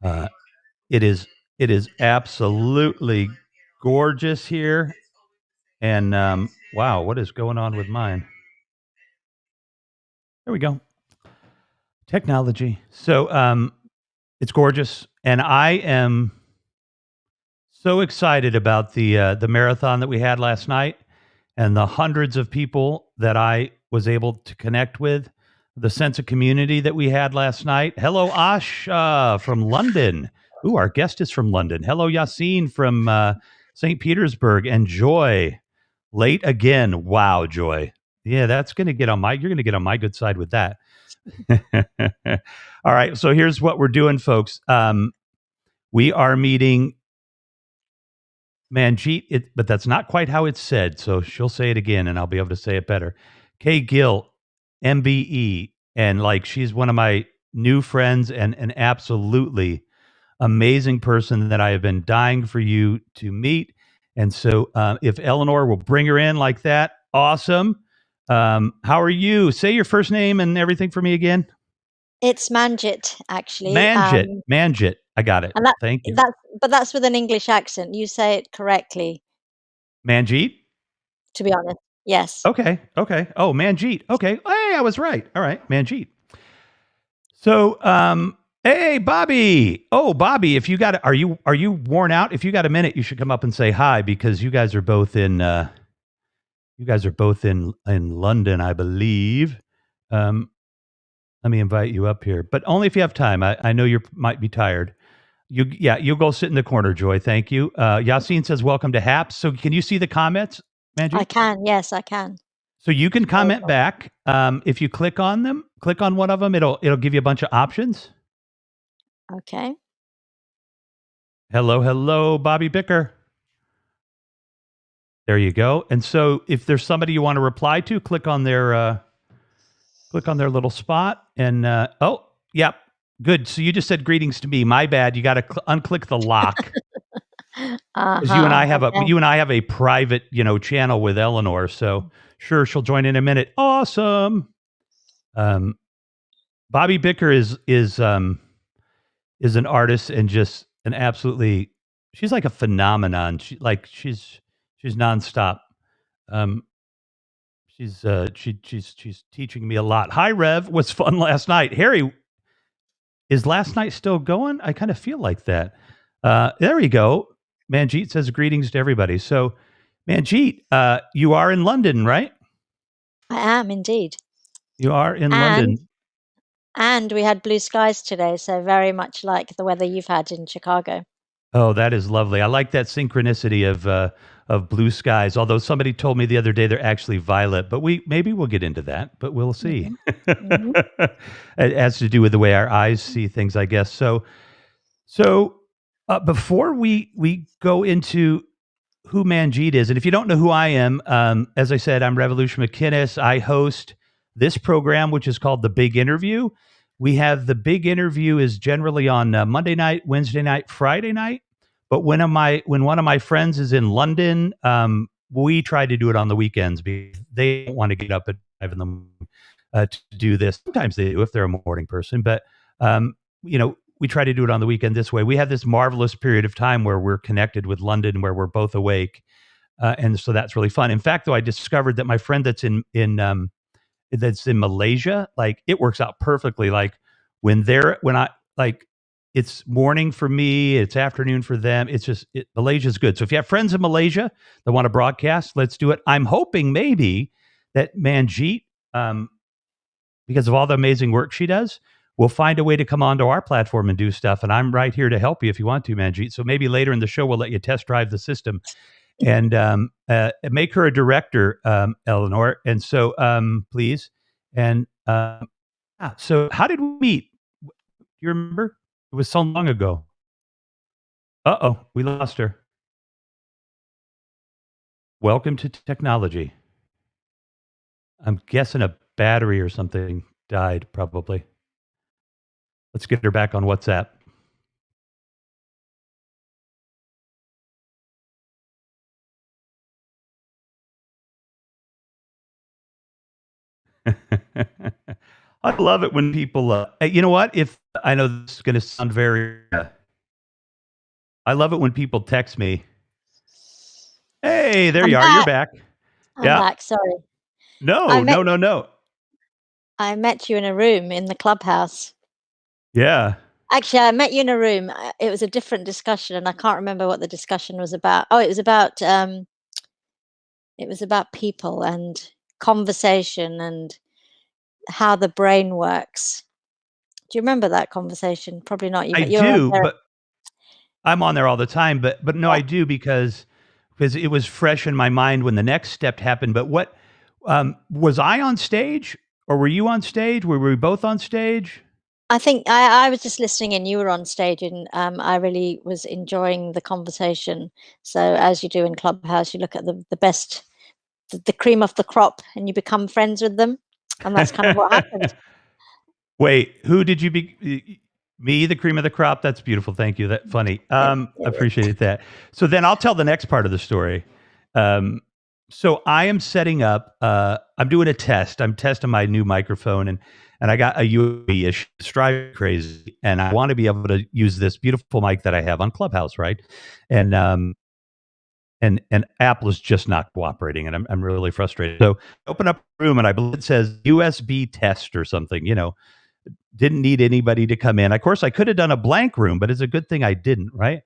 Uh, it is absolutely gorgeous here, and wow, what is going on with mine? There we go. Technology. So it's gorgeous, and I am so excited about the marathon that we had last night, and the hundreds of people that I was able to connect with, the sense of community that we had last night. Hello, Ash from London. Ooh, our guest is from London. Hello, Yassine from St. Petersburg, and Joy. Late again. Wow, Joy. Yeah, that's going to get on my. You're going to get on my good side with that. All right. So here's what we're doing, folks. We are meeting Manjit, but that's not quite how it's said. So she'll say it again, and I'll be able to say it better. Gill, MBE, and like she's one of my new friends and an absolutely amazing person that I have been dying for you to meet. And so, if Eleanor will bring her in like that, awesome. How are you? Say your first name and everything for me again. It's Manjit, actually. Manjit. I got it. And that Thank you. that's with an English accent. You say it correctly, Manjit. to be honest. Yes. Okay. Okay. Oh, Manjit. Okay. Hey, I was right. All right, Manjit. So, hey, Bobby. Oh, Bobby, if you got, are you worn out? If you got a minute, you should come up and say hi because you guys are both in London, I believe. Um, Let me invite you up here, but only if you have time. I know you might be tired. You'll go sit in the corner, Joy. Thank you. Yassine says, welcome to HAPS. So can you see the comments, I Manjit? can. Yes, I can. So you can There we comment go. back. If you click on them, click on one of them, it'll give you a bunch of options. Okay. Hello, hello, Bobby Bicker. There you go. And so if there's somebody you want to reply to, click on their little spot. And oh, yep, good. So you just said greetings to me. My bad. You got to unclick the lock because Okay. you and I have a private channel with Eleanor. So sure, she'll join in a minute. Awesome. Um, Bobby Bicker is an artist and just an absolutely, she's like a phenomenon. She's nonstop. Um, she's teaching me a lot. Hi, Rev. Was fun last night. Harry, is last night still going? I kind of feel like that. There we go. Manjit says greetings to everybody. So, Manjit, you are in London, right? I am indeed. You are in And London. and we had blue skies today, so very much like the weather you've had in Chicago. Oh, that is lovely. I like that synchronicity of blue skies. Although somebody told me the other day they're actually violet, but maybe we'll get into that, but we'll see. Hmm. Hmm. It has to do with the way our eyes see things, I guess. So before we go into who Manjit is, and if you don't know who I am, as I said, I'm Revolution McKinnis. I host this program, which is called The Big Interview. We have The Big Interview is generally on Monday night, Wednesday night, Friday night. But when one of my friends is in London, we try to do it on the weekends because they don't want to get up at 5 in the morning to do this. Sometimes they do if they're a morning person, but we try to do it on the weekend this way. We have this marvelous period of time where we're connected with London, where we're both awake, and so that's really fun. In fact, though, I discovered that my friend that's in Malaysia, like it works out perfectly. Like when I like it's morning for me, it's afternoon for them. Malaysia's good. So if you have friends in Malaysia that want to broadcast, let's do it. I'm hoping maybe that Manjit, because of all the amazing work she does, will find a way to come onto our platform and do stuff. And I'm right here to help you if you want to, Manjit. So maybe later in the show we'll let you test drive the system and make her a director, Eleanor. And so please. And so how did we meet? Do you remember? It was so long ago. Uh-oh, we lost her. Welcome to technology. I'm guessing a battery or something died, probably. Let's get her back on WhatsApp. I love it when people, you know what? If I know this is going to sound very, I love it when people text me, "Hey, there I'm you are. You're back. back." I'm Yeah. back. Sorry. I No, met no, no, no. I met you in a room in the clubhouse. Yeah. Actually, I met you in a room. It was a different discussion, and I can't remember what the discussion was about. Oh, it was about people and conversation and how the brain works. Do you remember that conversation? Probably not. I You're on do, there. but I'm on there all the time, but no, Yeah. I do because it was fresh in my mind when the next step happened. But what was I on stage or were you on stage? Were we both on stage? I think I was just listening and you were on stage and I really was enjoying the conversation. So as you do in Clubhouse, you look at the best, the cream of the crop and you become friends with them. And that's kind of what happened. Wait, who did you be? Me, the cream of the crop. That's beautiful. Thank you. That funny. It was. Appreciate that. So then I'll tell the next part of the story. Um, so I am setting up. I'm doing a test. I'm testing my new microphone, and I got a USB issue. It's driving me crazy, and I want to be able to use this beautiful mic that I have on Clubhouse, right? And and Apple is just not cooperating, and I'm really frustrated. So I open up a room, and I believe it says USB test or something. Didn't need anybody to come in. Of course, I could have done a blank room, but it's a good thing I didn't, right?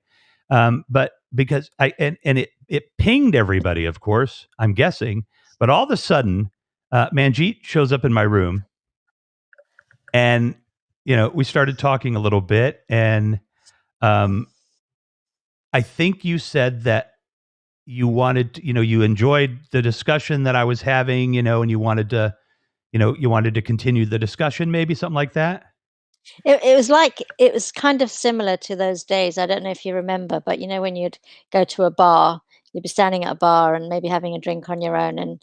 But because and it pinged everybody, of course, I'm guessing. But all of a sudden, Manjit shows up in my room, and we started talking a little bit, and um, I think you said that you wanted, you enjoyed the discussion that I was having, and you wanted to continue the discussion, maybe something like that. It was like it was kind of similar to those days. I don't know if you remember, but when you'd go to a bar, you'd be standing at a bar and maybe having a drink on your own, and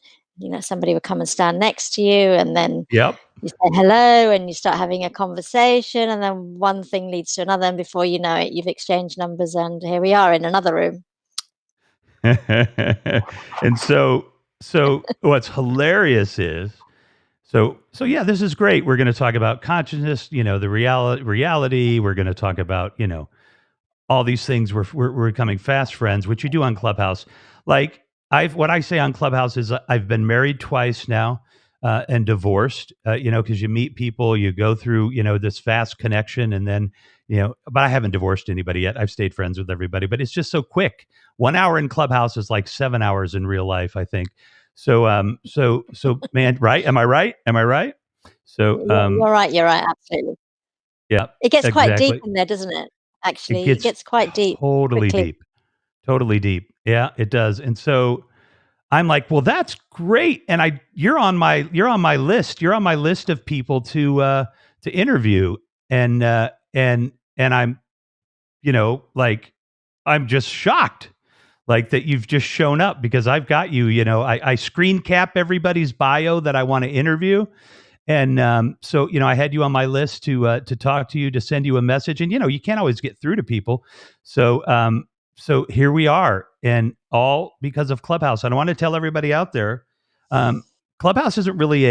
somebody would come and stand next to you, and then Yep. you say hello, and you start having a conversation, and then one thing leads to another, and before you know it, you've exchanged numbers, and here we are in another room. And so what's hilarious is so yeah, this is great. We're going to talk about consciousness, the reality. We're going to talk about, all these things. We're becoming fast friends, which you do on Clubhouse. Like what I say on Clubhouse is I've been married twice now, and divorced. Because you meet people, you go through this fast connection, and then But I haven't divorced anybody yet. I've stayed friends with everybody, but it's just so quick. 1 hour in Clubhouse is like 7 hours in real life, I think. So man, right? Am I right? Am I right? So You're right, absolutely. yeah, It gets quite deep exactly. in there, doesn't it? It Actually, it gets gets quite deep totally quickly. deep. Totally deep. Yeah, it does. And so I'm like, well, that's great. And you're on my list. You're on my list of people to interview. And I'm, like I'm just shocked. Like that you've just shown up because I've got you, I screen cap everybody's bio that I want to interview. And so, I had you on my list to talk to you, to send you a message, and you can't always get through to people. So here we are, and all because of Clubhouse. And I want to tell everybody out there, um, Clubhouse isn't really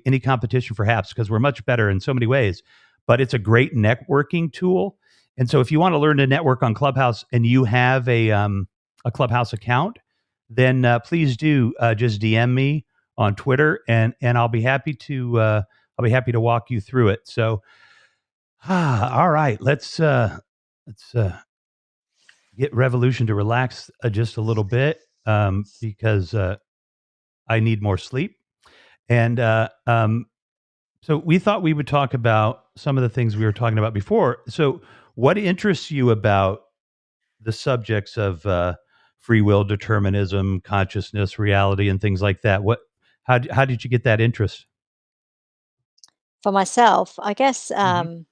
any competition for Haps because we're much better in so many ways. But it's a great networking tool. And so, if you want to learn to network on Clubhouse and you have a Clubhouse account, then please do just DM me on Twitter, and I'll be happy to walk you through it. So, all right, let's get Revolution to relax just a little bit, because I need more sleep. And so we thought we would talk about some of the things we were talking about before. So, what interests you about the subjects of free will, determinism, consciousness, reality, and things like that? How did you get that interest? For myself, I guess, Hmm.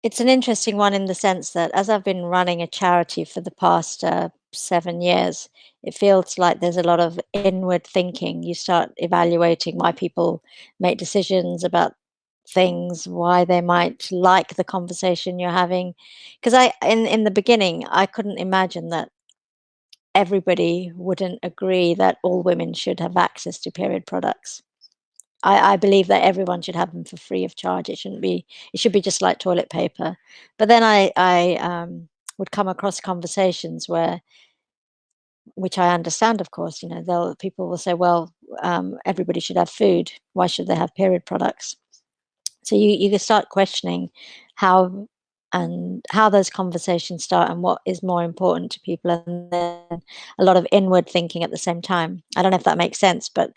it's an interesting one in the sense that as I've been running a charity for the past 7 years, it feels like there's a lot of inward thinking. You start evaluating why people make decisions about things, why they might like the conversation you're having. Because in the beginning, I couldn't imagine that everybody wouldn't agree that all women should have access to period products. I believe that everyone should have them for free of charge. It shouldn't be. It should be just like toilet paper. But then I would come across conversations where, which I understand, of course, people will say, well, everybody should have food. Why should they have period products? So you can start questioning how how those conversations start and what is more important to people, and then a lot of inward thinking at the same time. I don't know if that makes sense, but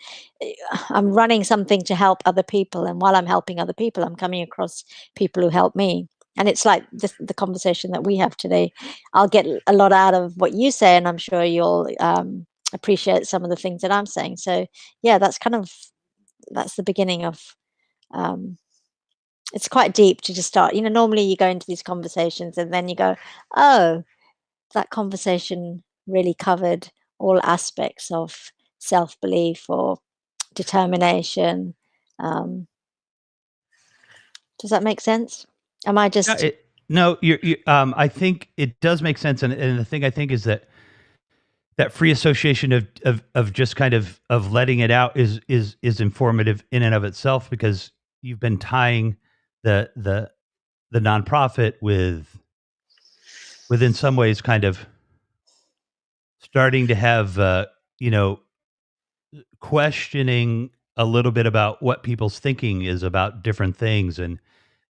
I'm running something to help other people, and while I'm helping other people, I'm coming across people who help me. And it's like the conversation that we have today. I'll get a lot out of what you say, and I'm sure you'll appreciate some of the things that I'm saying. So yeah, that's the beginning of um, it's quite deep to just start. Normally you go into these conversations and then you go, oh, that conversation really covered all aspects of self belief or determination. Um, does that make sense? Am I Yeah, just, no, I think it does make sense, and the thing I think is that free association of just kind of letting it out is informative in and of itself, because you've been tying the nonprofit with in some ways kind of starting to have you know questioning a little bit about what people's thinking is about different things, and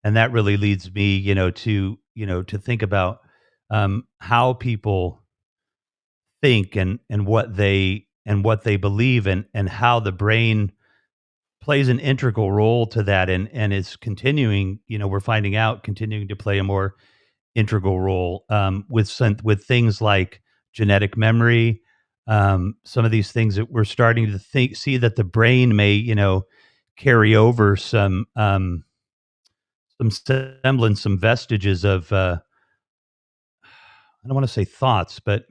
that really leads me to think about how people think, and what they believe, and how the brain plays an integral role to that, and is continuing, we're finding out, continuing to play a more integral role, with things like genetic memory, some of these things that we're starting to see that the brain may carry over some semblance, some vestiges of I don't want to say thoughts, but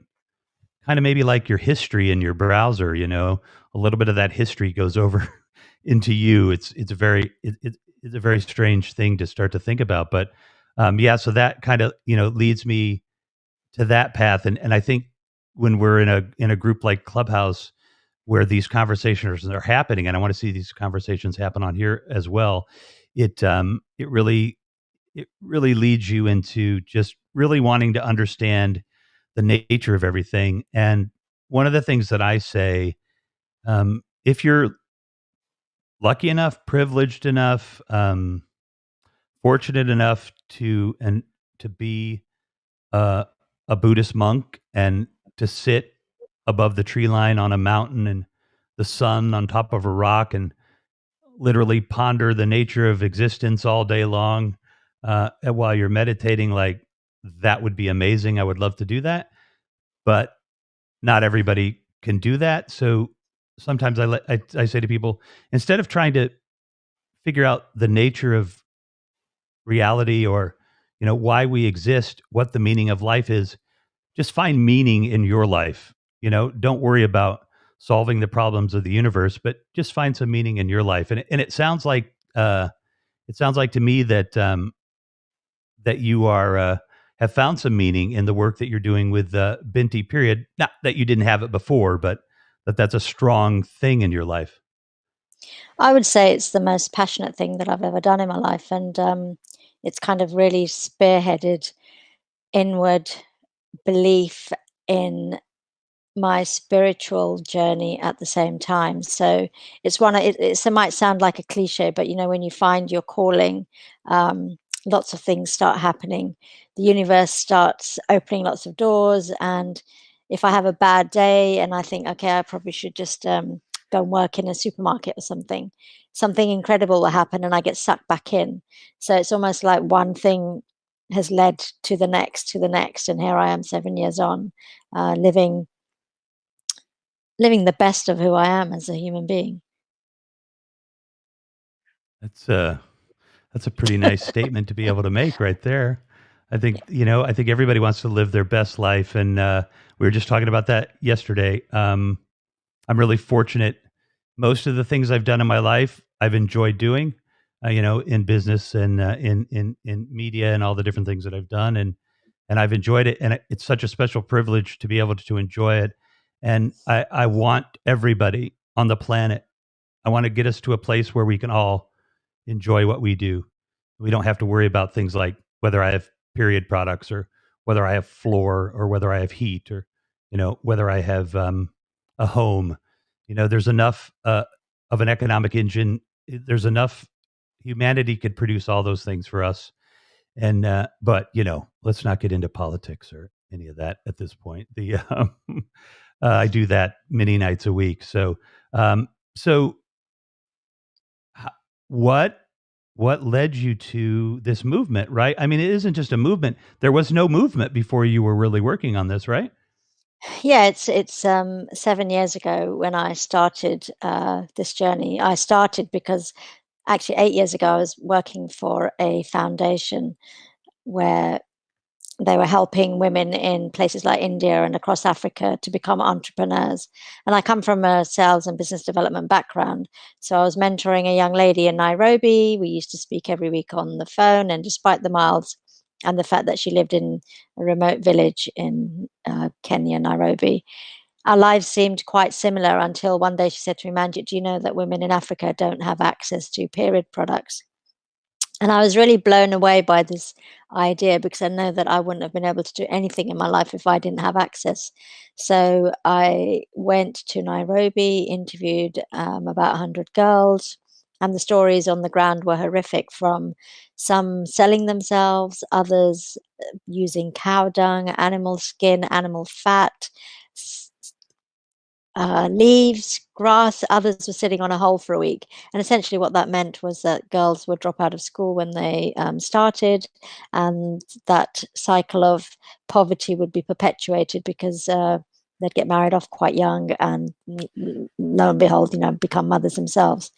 kind of maybe like your history in your browser. A little bit of that history goes over into you. It's a very strange thing to start to think about, but yeah. So that kind of leads me to that path, and I think when we're in a group like Clubhouse, where these conversations are happening, and I want to see these conversations happen on here as well. It really leads you into just really wanting to understand the nature of everything. And one of the things that I say, if you're lucky enough, privileged enough, fortunate enough to be a Buddhist monk, and to sit above the tree line on a mountain, and the sun on top of a rock, and literally ponder the nature of existence all day long, while you're meditating, like, that would be amazing. I would love to do that, but not everybody can do that. So sometimes I say to people, instead of trying to figure out the nature of reality, or why we exist, what the meaning of life is, just find meaning in your life. Don't worry about solving the problems of the universe, but just find some meaning in your life. And it sounds like to me that that you are have found some meaning in the work that you're doing with Binti. Period. Not that you didn't have it before, but that's a strong thing in your life. I would say it's the most passionate thing that I've ever done in my life. And it's kind of really spearheaded inward belief in my spiritual journey at the same time. So it might sound like a cliche, but when you find your calling, lots of things start happening. The universe starts opening lots of doors, and if I have a bad day and I think, okay, I probably should just go and work in a supermarket or something incredible will happen, and I get sucked back in. So it's almost like one thing has led to the next, and here I am 7 years on, living the best of who I am as a human being. That's a that's a pretty nice statement to be able to make right there. I think everybody wants to live their best life, and we were just talking about that yesterday. I'm really fortunate. Most of the things I've done in my life, I've enjoyed doing, in business, and in media, and all the different things that I've done, and I've enjoyed it, and it's such a special privilege to be able to enjoy it. And I want everybody on the planet I want to get us to a place where we can all enjoy what we do. We don't have to worry about things like whether I have period products or whether I have floor or whether I have heat or, whether I have a home. There's enough of an economic engine. There's enough humanity could produce all those things for us. And, but, let's not get into politics or any of that at this point. I do that many nights a week. So what led you to this movement, right? I mean, it isn't just a movement. There was no movement before you were really working on this, right? Yeah, it's 7 years ago when I started this journey. I started because actually 8 years ago I was working for a foundation where they were helping women in places like India and across Africa to become entrepreneurs. And I come from a sales and business development background. So I was mentoring a young lady in Nairobi. We used to speak every week on the phone. And despite the miles and the fact that she lived in a remote village in Kenya, Nairobi, our lives seemed quite similar until one day she said to me, Manjit, do you know that women in Africa don't have access to period products? And I was really blown away by this idea because I know that I wouldn't have been able to do anything in my life if I didn't have access. So I went to Nairobi, interviewed about 100 girls, and the stories on the ground were horrific, from some selling themselves, others using cow dung, animal skin, animal fat, leaves, grass. Others were sitting on a hole for a week. And essentially, what that meant was that girls would drop out of school when they started, and that cycle of poverty would be perpetuated because they'd get married off quite young and lo and behold, become mothers themselves.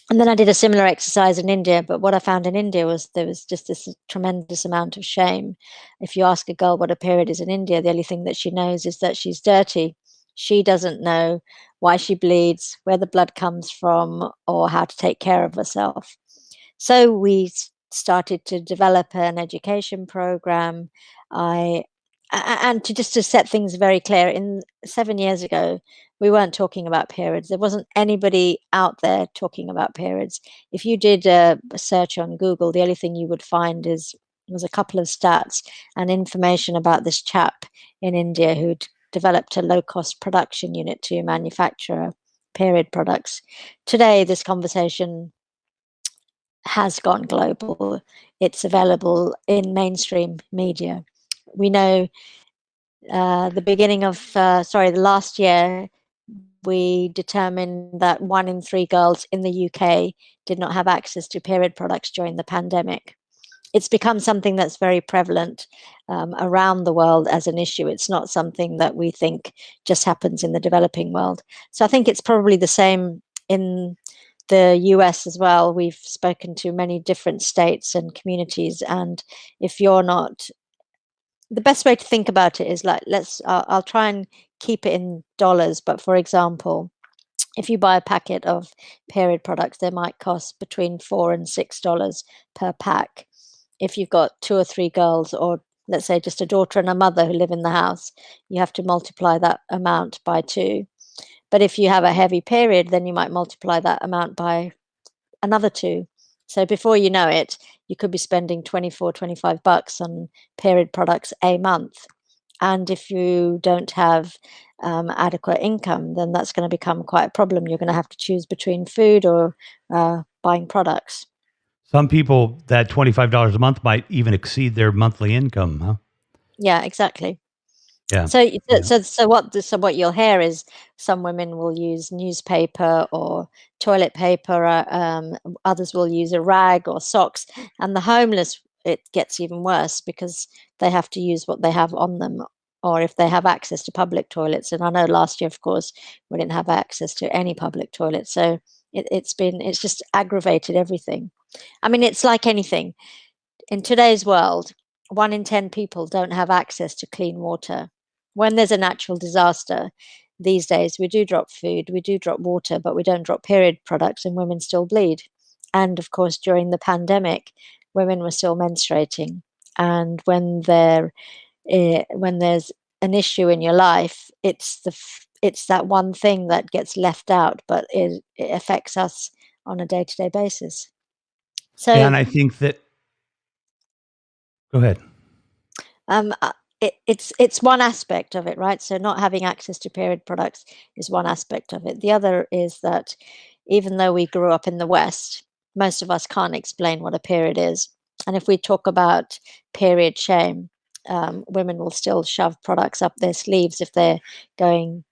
And then I did a similar exercise in India, but what I found in India was there was just this tremendous amount of shame. If you ask a girl what a period is in India, the only thing that she knows is that she's dirty. She doesn't know why she bleeds, where the blood comes from, or how to take care of herself. So we started to develop an education program. I and to set things very clear, in 7 years ago, we weren't talking about periods. There wasn't anybody out there talking about periods. If you did a search on Google, the only thing you would find was a couple of stats and information about this chap in India who'd developed a low-cost production unit to manufacture period products. Today, this conversation has gone global. It's available in mainstream media. We know the last year, we determined that 1 in 3 girls in the UK did not have access to period products during the pandemic. It's become something that's very prevalent around the world as an issue. It's not something that we think just happens in the developing world. So I think it's probably the same in the US as well. We've spoken to many different states and communities, and if you're not, the best way to think about it is like, I'll try and keep it in dollars, but for example, if you buy a packet of period products, they might cost between $4 and $6 per pack. If you've got 2 or 3 girls, or let's say just a daughter and a mother who live in the house, you have to multiply that amount by 2. But if you have a heavy period, then you might multiply that amount by another 2. So before you know it, you could be spending 24, $25 on period products a month. And if you don't have adequate income, then that's going to become quite a problem. You're going to have to choose between food or buying products. Some people, that $25 a month might even exceed their monthly income, huh? Yeah, exactly. Yeah. So, Yeah. what you'll hear is some women will use newspaper or toilet paper. Others will use a rag or socks, and the homeless, it gets even worse because they have to use what they have on them, or if they have access to public toilets. And I know last year, of course, we didn't have access to any public toilets, so it's just aggravated everything. I mean, it's like anything in today's world. 1 in 10 people don't have access to clean water. When there's a natural disaster these days, we do drop food, we do drop water, but we don't drop period products, and women still bleed. And of course, during the pandemic, women were still menstruating. And when there's an issue in your life, it's that one thing that gets left out, but it affects us on a day-to-day basis. So And I think that, go ahead. It's one aspect of it, right? So not having access to period products is one aspect of it. The other is that even though we grew up in the West, most of us can't explain what a period is. And if we talk about period shame, women will still shove products up their sleeves if they're going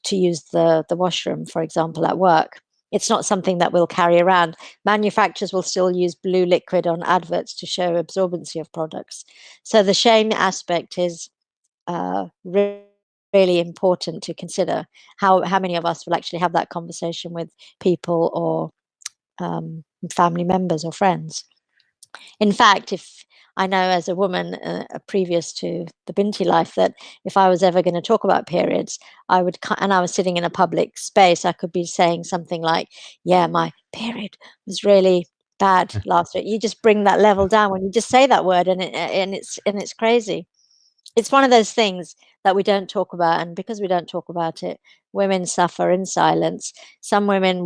to use the washroom, for example, at work. It's not something that we'll carry around. Manufacturers will still use blue liquid on adverts to show absorbency of products. So the shame aspect is really important to consider. How many of us will actually have that conversation with people or family members or friends? In fact, if I know as a woman, previous to the Binti life, that if I was ever going to talk about periods, I would, and I was sitting in a public space, I could be saying something like, "Yeah, my period was really bad last week." You just bring that level down when you just say that word, and it's crazy. It's one of those things that we don't talk about, and because we don't talk about it, women suffer in silence. Some women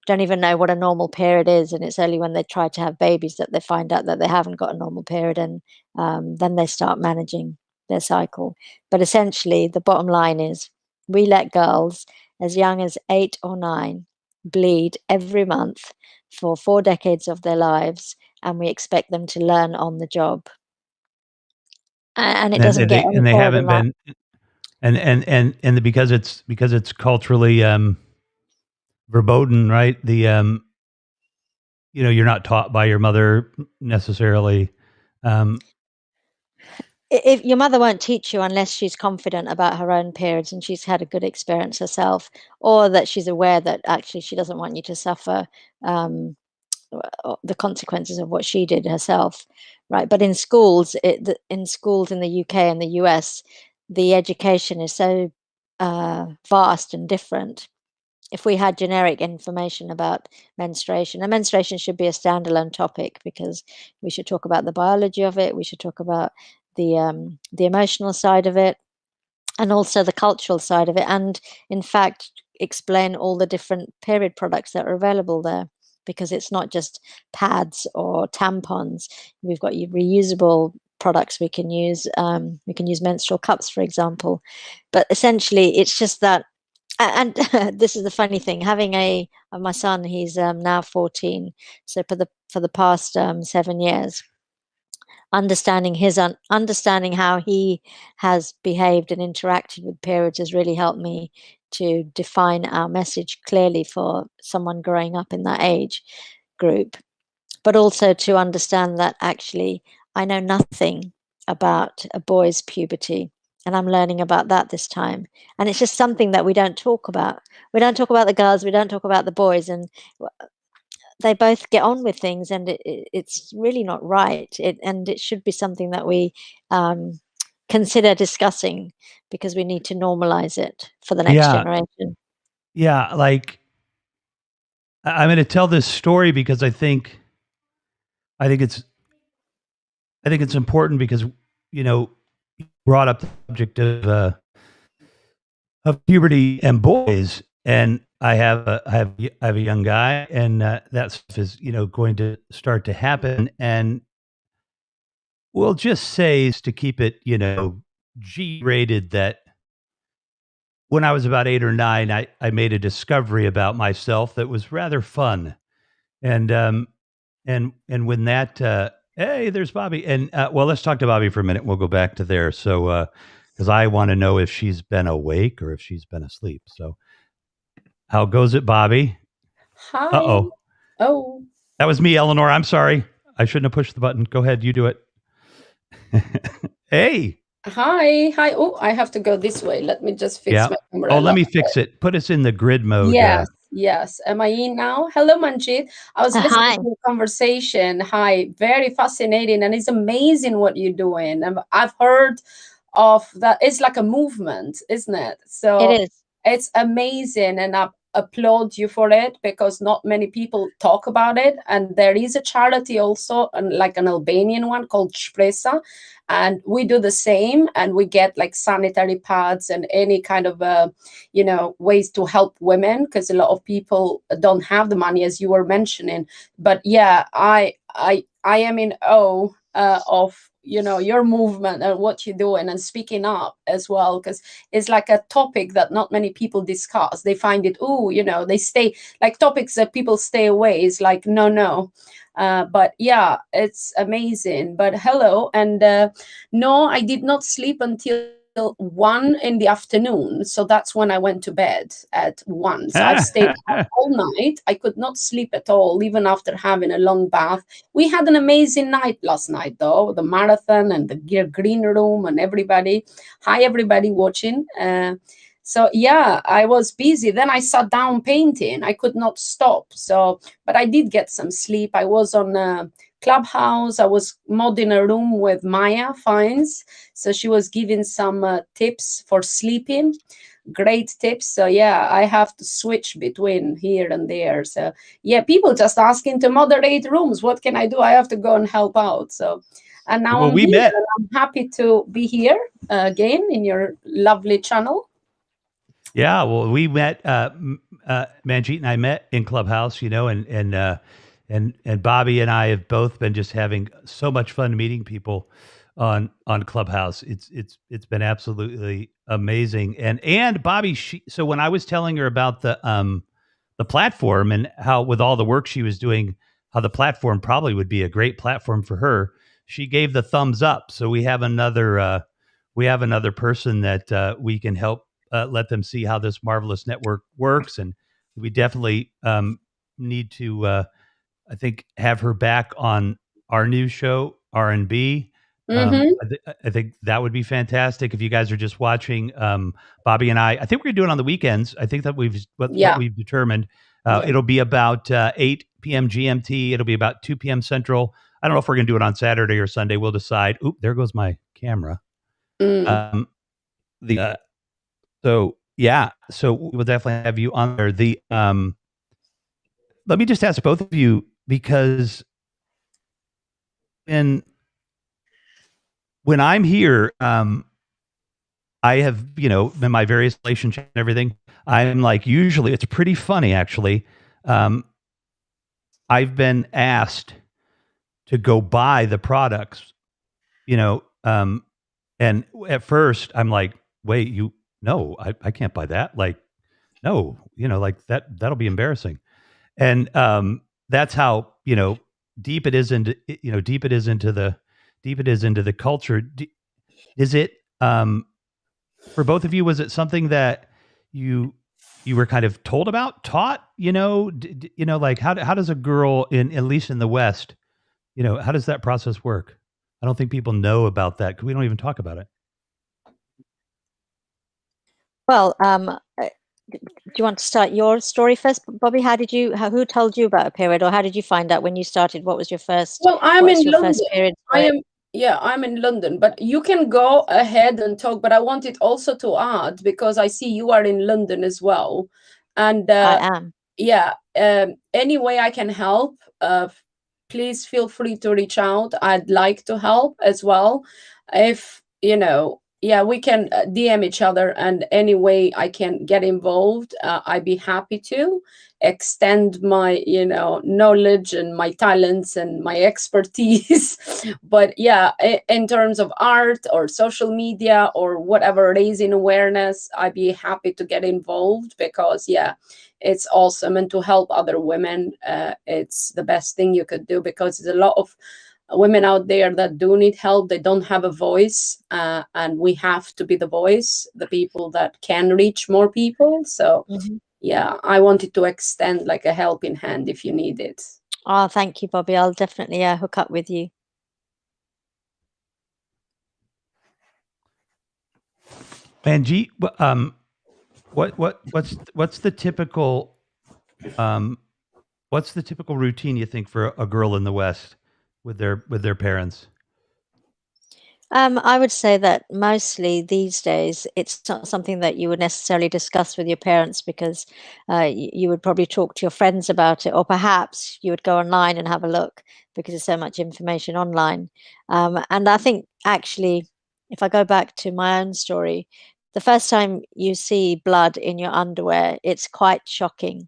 don't even know what a normal period is, and it's only when they try to have babies that they find out that they haven't got a normal period, and then they start managing their cycle. But essentially, the bottom line is we let girls as young as 8 or 9 bleed every month for 4 decades of their lives, and we expect them to learn on the job. And it doesn't get any They further than haven't that. been, because it's culturally verboten, right? You're not taught by your mother necessarily. If your mother won't teach you unless she's confident about her own periods and she's had a good experience herself, or that she's aware that actually she doesn't want you to suffer the consequences of what she did herself, right? But in schools, in schools in the UK and the US, the education is so vast and different. If we had generic information about menstruation, and menstruation should be a standalone topic because we should talk about the biology of it, we should talk about the emotional side of it, and also the cultural side of it, and in fact explain all the different period products that are available there, because it's not just pads or tampons. We've got reusable products we can use. We can use menstrual cups, for example. But essentially, it's just that. And this is the funny thing. Having my son, he's now 14. So for the past 7 years, understanding how he has behaved and interacted with periods has really helped me to define our message clearly for someone growing up in that age group, but also to understand that actually I know nothing about a boy's puberty, and I'm learning about that this time. And it's just something that we don't talk about. We don't talk about the girls, we don't talk about the boys, and they both get on with things, and it's really not right. And it should be something that we consider discussing, because we need to normalize it for the next Yeah, generation. yeah. Like I'm going to tell this story because I think it's important because you brought up the subject of puberty and boys, and I have a young guy, and that stuff is going to start to happen, and we'll just say is to keep it G rated that when I was about 8 or 9, I made a discovery about myself that was rather fun, and when that hey, there's Bobby, and well, let's talk to Bobby for a minute. We'll go back to there. So because I want to know if she's been awake or if she's been asleep. So how goes it, Bobby? Hi. Uh-oh. Oh. That was me, Eleanor. I'm sorry. I shouldn't have pushed the button. Go ahead. You do it. Hey. Hi. Hi. Oh, I have to go this way. Let me just fix my camera. Oh, let me fix it. Put us in the grid mode. Yes. Yes. Am I in now? Hello, Manjit. I was listening Hi. to the conversation. Hi. Very fascinating. And it's amazing what you're doing. I've heard of that. It's like a movement, isn't it? So It is. it's amazing. And applaud you for it, because not many people talk about it. And there is a charity also, like an Albanian one called Shpresa, and we do the same, and we get like sanitary pads and any kind of ways to help women, because a lot of people don't have the money, as you were mentioning. But yeah, I am in awe of your movement and what you're doing and speaking up as well, because it's like a topic that not many people discuss. They find it, they stay, like, topics that people stay away is like no. But yeah, it's amazing. But hello. And no, I did not sleep until 1 in the afternoon, so that's when I went to bed, at 1. So I've stayed up all night. I could not sleep at all, even after having a long bath. We had an amazing night last night, though, the marathon and the green room and everybody. Hi everybody watching. So yeah, I was busy. Then I sat down painting. I could not stop. So, but I did get some sleep. I was on Clubhouse. I was modding a room with Maya Fines, so she was giving some tips for sleeping, great tips. So yeah, I have to switch between here and there. So yeah, people just asking to moderate rooms. What can I do? I have to go and help out. So, and now Well, I'm here. And I'm happy to be here again in your lovely channel. Yeah, well, we met. Manjit and I met in Clubhouse, and Bobby and I have both been just having so much fun meeting people on Clubhouse. It's been absolutely amazing. And Bobby, so when I was telling her about the platform and how, with all the work she was doing, how the platform probably would be a great platform for her, she gave the thumbs up. So we have another person that we can help. Let them see how this marvelous network works, and we definitely need to, I think, have her back on our new show, R&B. I think that would be fantastic if you guys are just watching. Bobby and I think we're doing it on the weekends. I think that what we've determined. It'll be about 8 p.m. GMT. It'll be about 2 p.m. Central. I don't know if we're going to do it on Saturday or Sunday. We'll decide. Oop, there goes my camera. So yeah, so we'll definitely have you on there. Let me just ask both of you, because when I'm here, I have, in my various relationships and everything, I'm like, usually it's pretty funny, actually. I've been asked to go buy the products, and at first I'm like, wait, no, I can't buy that. Like, no, like that'll be embarrassing. And that's how, deep it is into the culture. Is it, for both of you, was it something that you were kind of taught, like how does a girl, at least in the West, how does that process work? I don't think people know about that, because we don't even talk about it. Well, do you want to start your story first, Bobby? Who told you about a period, or how did you find out when you started? What was your first? Well, I'm in London. First period? I'm in London, but you can go ahead and talk. But I wanted also to add, because I see you are in London as well, and I am. Yeah, any way I can help, please feel free to reach out. I'd like to help as well. If we can DM each other, and any way I can get involved, I'd be happy to extend my knowledge and my talents and my expertise. But yeah, in terms of art or social media or whatever, raising awareness, I'd be happy to get involved, because it's awesome. And to help other women, it's the best thing you could do, because there's a lot of women out there that do need help. They don't have a voice, and we have to be the voice, the people that can reach more people. So yeah, I wanted to extend like a helping hand if you need it. Oh, thank you, Bobby. I'll definitely hook up with you. Manjit, what's the typical routine you think for a girl in the West with their parents? I would say that mostly these days it's not something that you would necessarily discuss with your parents, because you would probably talk to your friends about it, or perhaps you would go online and have a look because there's so much information online. And I think actually, if I go back to my own story, the first time you see blood in your underwear, it's quite shocking,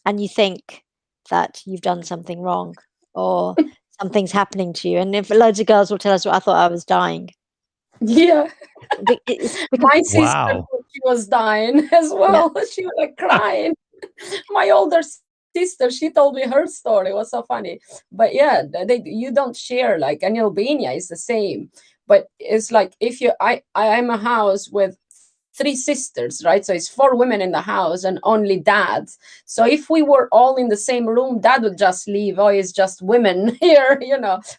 and you think that you've done something wrong or something's happening to you. And if loads of girls will tell us, well, I thought I was dying. Yeah. Because My sister Wow. thought she was dying as well. She was like crying. My older sister, she told me her story. It was so funny. But yeah, you don't share, like, in Albania is the same. But it's like, if I'm a house with 3 sisters, right? So it's 4 women in the house and only dads. So if we were all in the same room, dad would just leave. Oh, it's just women here,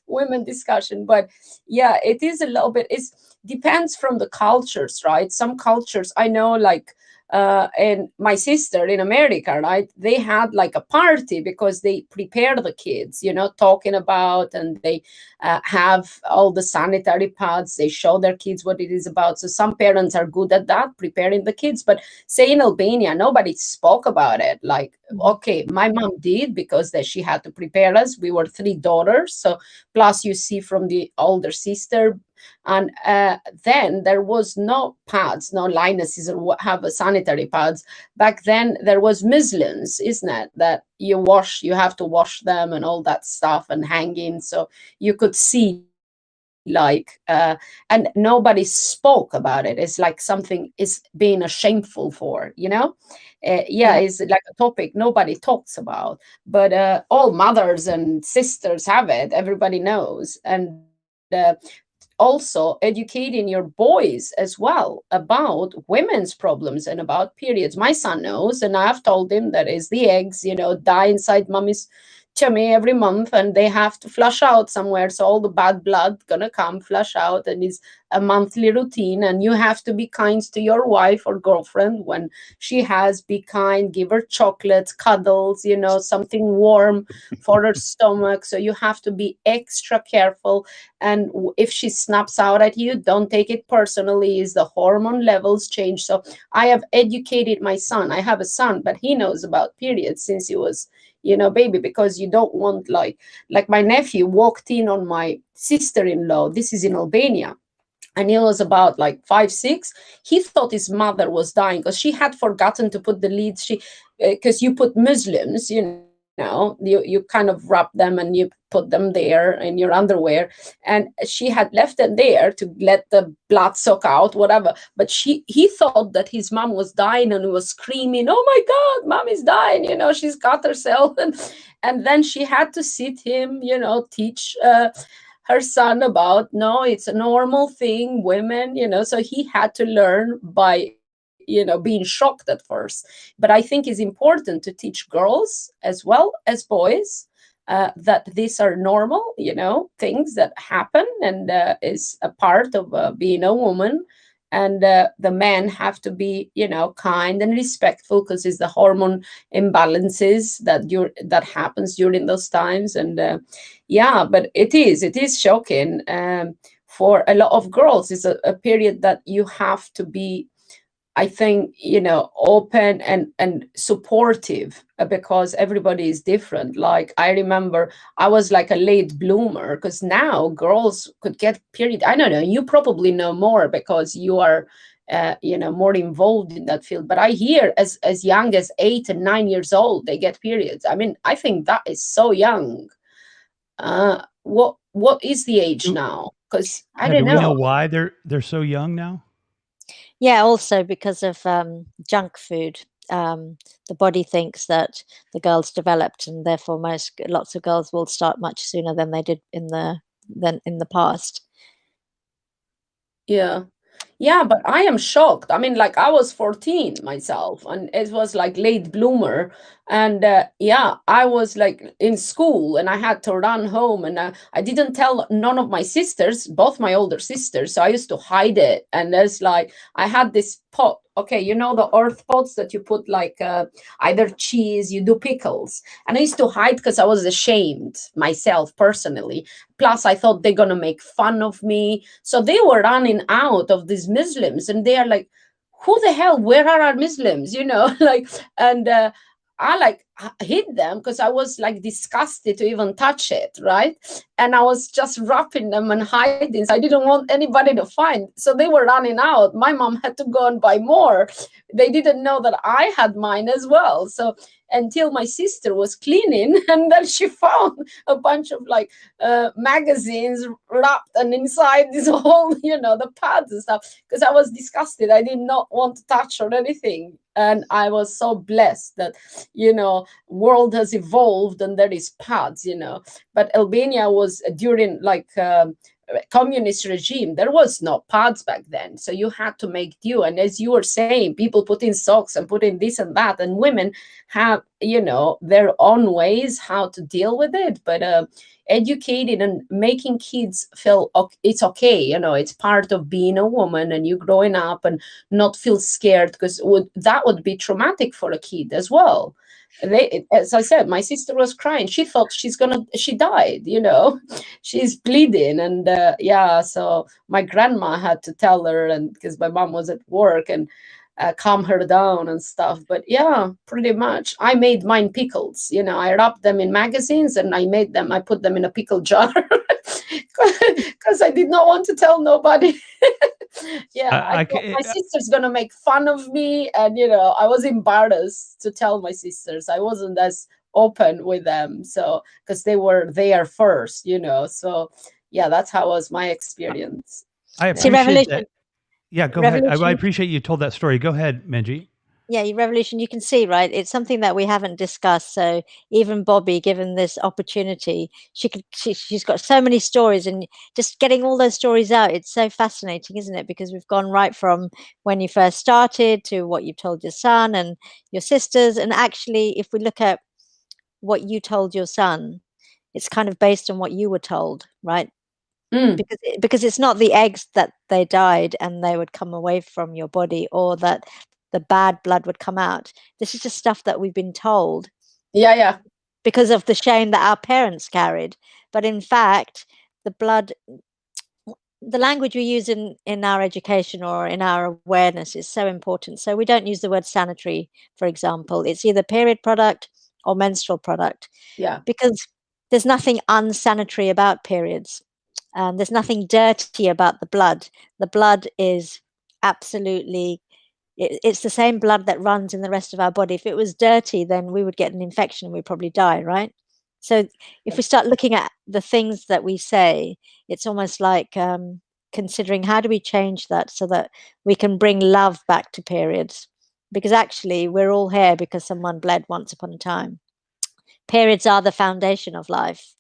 women discussion. But yeah, it is a little bit, it's depends from the cultures, right? Some cultures, I know, like, and my sister in America, right? They had like a party because they prepare the kids, talking about, and they have all the sanitary pads. They show their kids what it is about. So some parents are good at that, preparing the kids. But say in Albania, nobody spoke about it. Like, okay, my mom did, because that she had to prepare us. We were 3 daughters. So plus you see from the older sister. And then there was no pads, no Linuses or have a sanitary pads. Back then there was muslins, isn't it? That you have to wash them and all that stuff, and hanging. So you could see, like, and nobody spoke about it. It's like something is being shameful for, Yeah. it's like a topic nobody talks about. But all mothers and sisters have it, everybody knows. And also educating your boys as well about women's problems and about periods. My son knows, and I've told him that is the eggs, die inside mommy's tummy every month, and they have to flush out somewhere. So all the bad blood gonna come, flush out, and it's a monthly routine. And you have to be kind to your wife or girlfriend when she has. Be kind, give her chocolates, cuddles, something warm for her stomach. So you have to be extra careful. And if she snaps out at you, don't take it personally. Is the hormone levels change? So I have educated my son. I have a son, but he knows about periods since he was baby, because you don't want, like my nephew walked in on my sister-in-law. This is in Albania. And he was about like 5, 6. He thought his mother was dying because she had forgotten to put the leads. Because you put Muslims, you kind of wrap them and you put them there in your underwear, and she had left them there to let the blood soak out, whatever. But he thought that his mom was dying and was screaming, "Oh my God, mom is dying! She's got herself." And then she had to sit him, teach her son about, no, it's a normal thing, women, so he had to learn by being shocked at first. But I think it's important to teach girls as well as boys that these are normal, things that happen, and is a part of being a woman. And the men have to be, kind and respectful, because it's the hormone imbalances that happens during those times. And yeah, but it is shocking. For a lot of girls, it's a period that you have to be, I think, open and supportive, because everybody is different. Like, I remember I was like a late bloomer, because now girls could get period. I don't know, you probably know more because you are more involved in that field. But I hear as young as 8 and 9 years old they get periods. I mean, I think that is so young. What is the age Do, now? Because I yeah, don't do we know. know why they're so young now? Yeah, also because of junk food. The body thinks that the girl's developed, and therefore lots of girls will start much sooner than they did in the past. Yeah. Yeah, but I am shocked. I mean, like, I was 14 myself, and it was like late bloomer. And yeah, I was like in school, and I had to run home, and I didn't tell none of my sisters, both my older sisters. So I used to hide it. And there's like, I had this pot. Okay, you know the earth pots that you put like either cheese, you do pickles. And I used to hide because I was ashamed myself personally. Plus, I thought they're gonna make fun of me. So they were running out of these Muslims, and they are like, "Who the hell? Where are our Muslims?" You know, like, and I like hid them because I was like disgusted to even touch it, right? And I was just wrapping them and hiding. So I didn't want anybody to find. So they were running out. My mom had to go and buy more. They didn't know that I had mine as well. So until my sister was cleaning, and then she found a bunch of like magazines wrapped and inside this whole, you know, the pads and stuff, because I was disgusted. I did not want to touch or anything. And I was so blessed that, you know, world has evolved and there is pads, you know. But Albania was during like communist regime. There was no pads back then, so you had to make do. And as you were saying, people put in socks and put in this and that, and women have, you know, their own ways how to deal with it. But educating and making kids feel it's okay, you know, it's part of being a woman and you growing up, and not feel scared, because that would be traumatic for a kid as well. As I said, my sister was crying. She thought she died, you know, she's bleeding. And yeah, so my grandma had to tell her, and because my mom was at work, and calm her down and stuff. But yeah, pretty much I made mine pickles, you know, I wrapped them in magazines and I put them in a pickle jar because I did not want to tell nobody. Yeah, I thought my sister's gonna make fun of me, and you know, I was embarrassed to tell my sisters. I wasn't as open with them, so because they were there first, you know. So yeah, that's how was my experience. I appreciate that. Yeah, go ahead. I appreciate you told that story. Go ahead, Manjit. Yeah, Revolution, you can see, right? It's something that we haven't discussed. So even Bobby, given this opportunity, she's got so many stories, and just getting all those stories out, it's so fascinating, isn't it? Because we've gone right from when you first started to what you've told your son and your sisters. And actually, if we look at what you told your son, it's kind of based on what you were told, right? Because it's not the eggs that they died and they would come away from your body, or that the bad blood would come out. This is just stuff that we've been told. Yeah. Because of the shame that our parents carried. But in fact, the language we use in our education or in our awareness is so important. So we don't use the word sanitary, for example. It's either period product or menstrual product. Yeah. Because there's nothing unsanitary about periods. There's nothing dirty about the blood. The blood is absolutely, it's the same blood that runs in the rest of our body. If it was dirty, then we would get an infection and we'd probably die, right? So if we start looking at the things that we say, it's almost like considering how do we change that so that we can bring love back to periods. Because actually, we're all here because someone bled once upon a time. Periods are the foundation of life.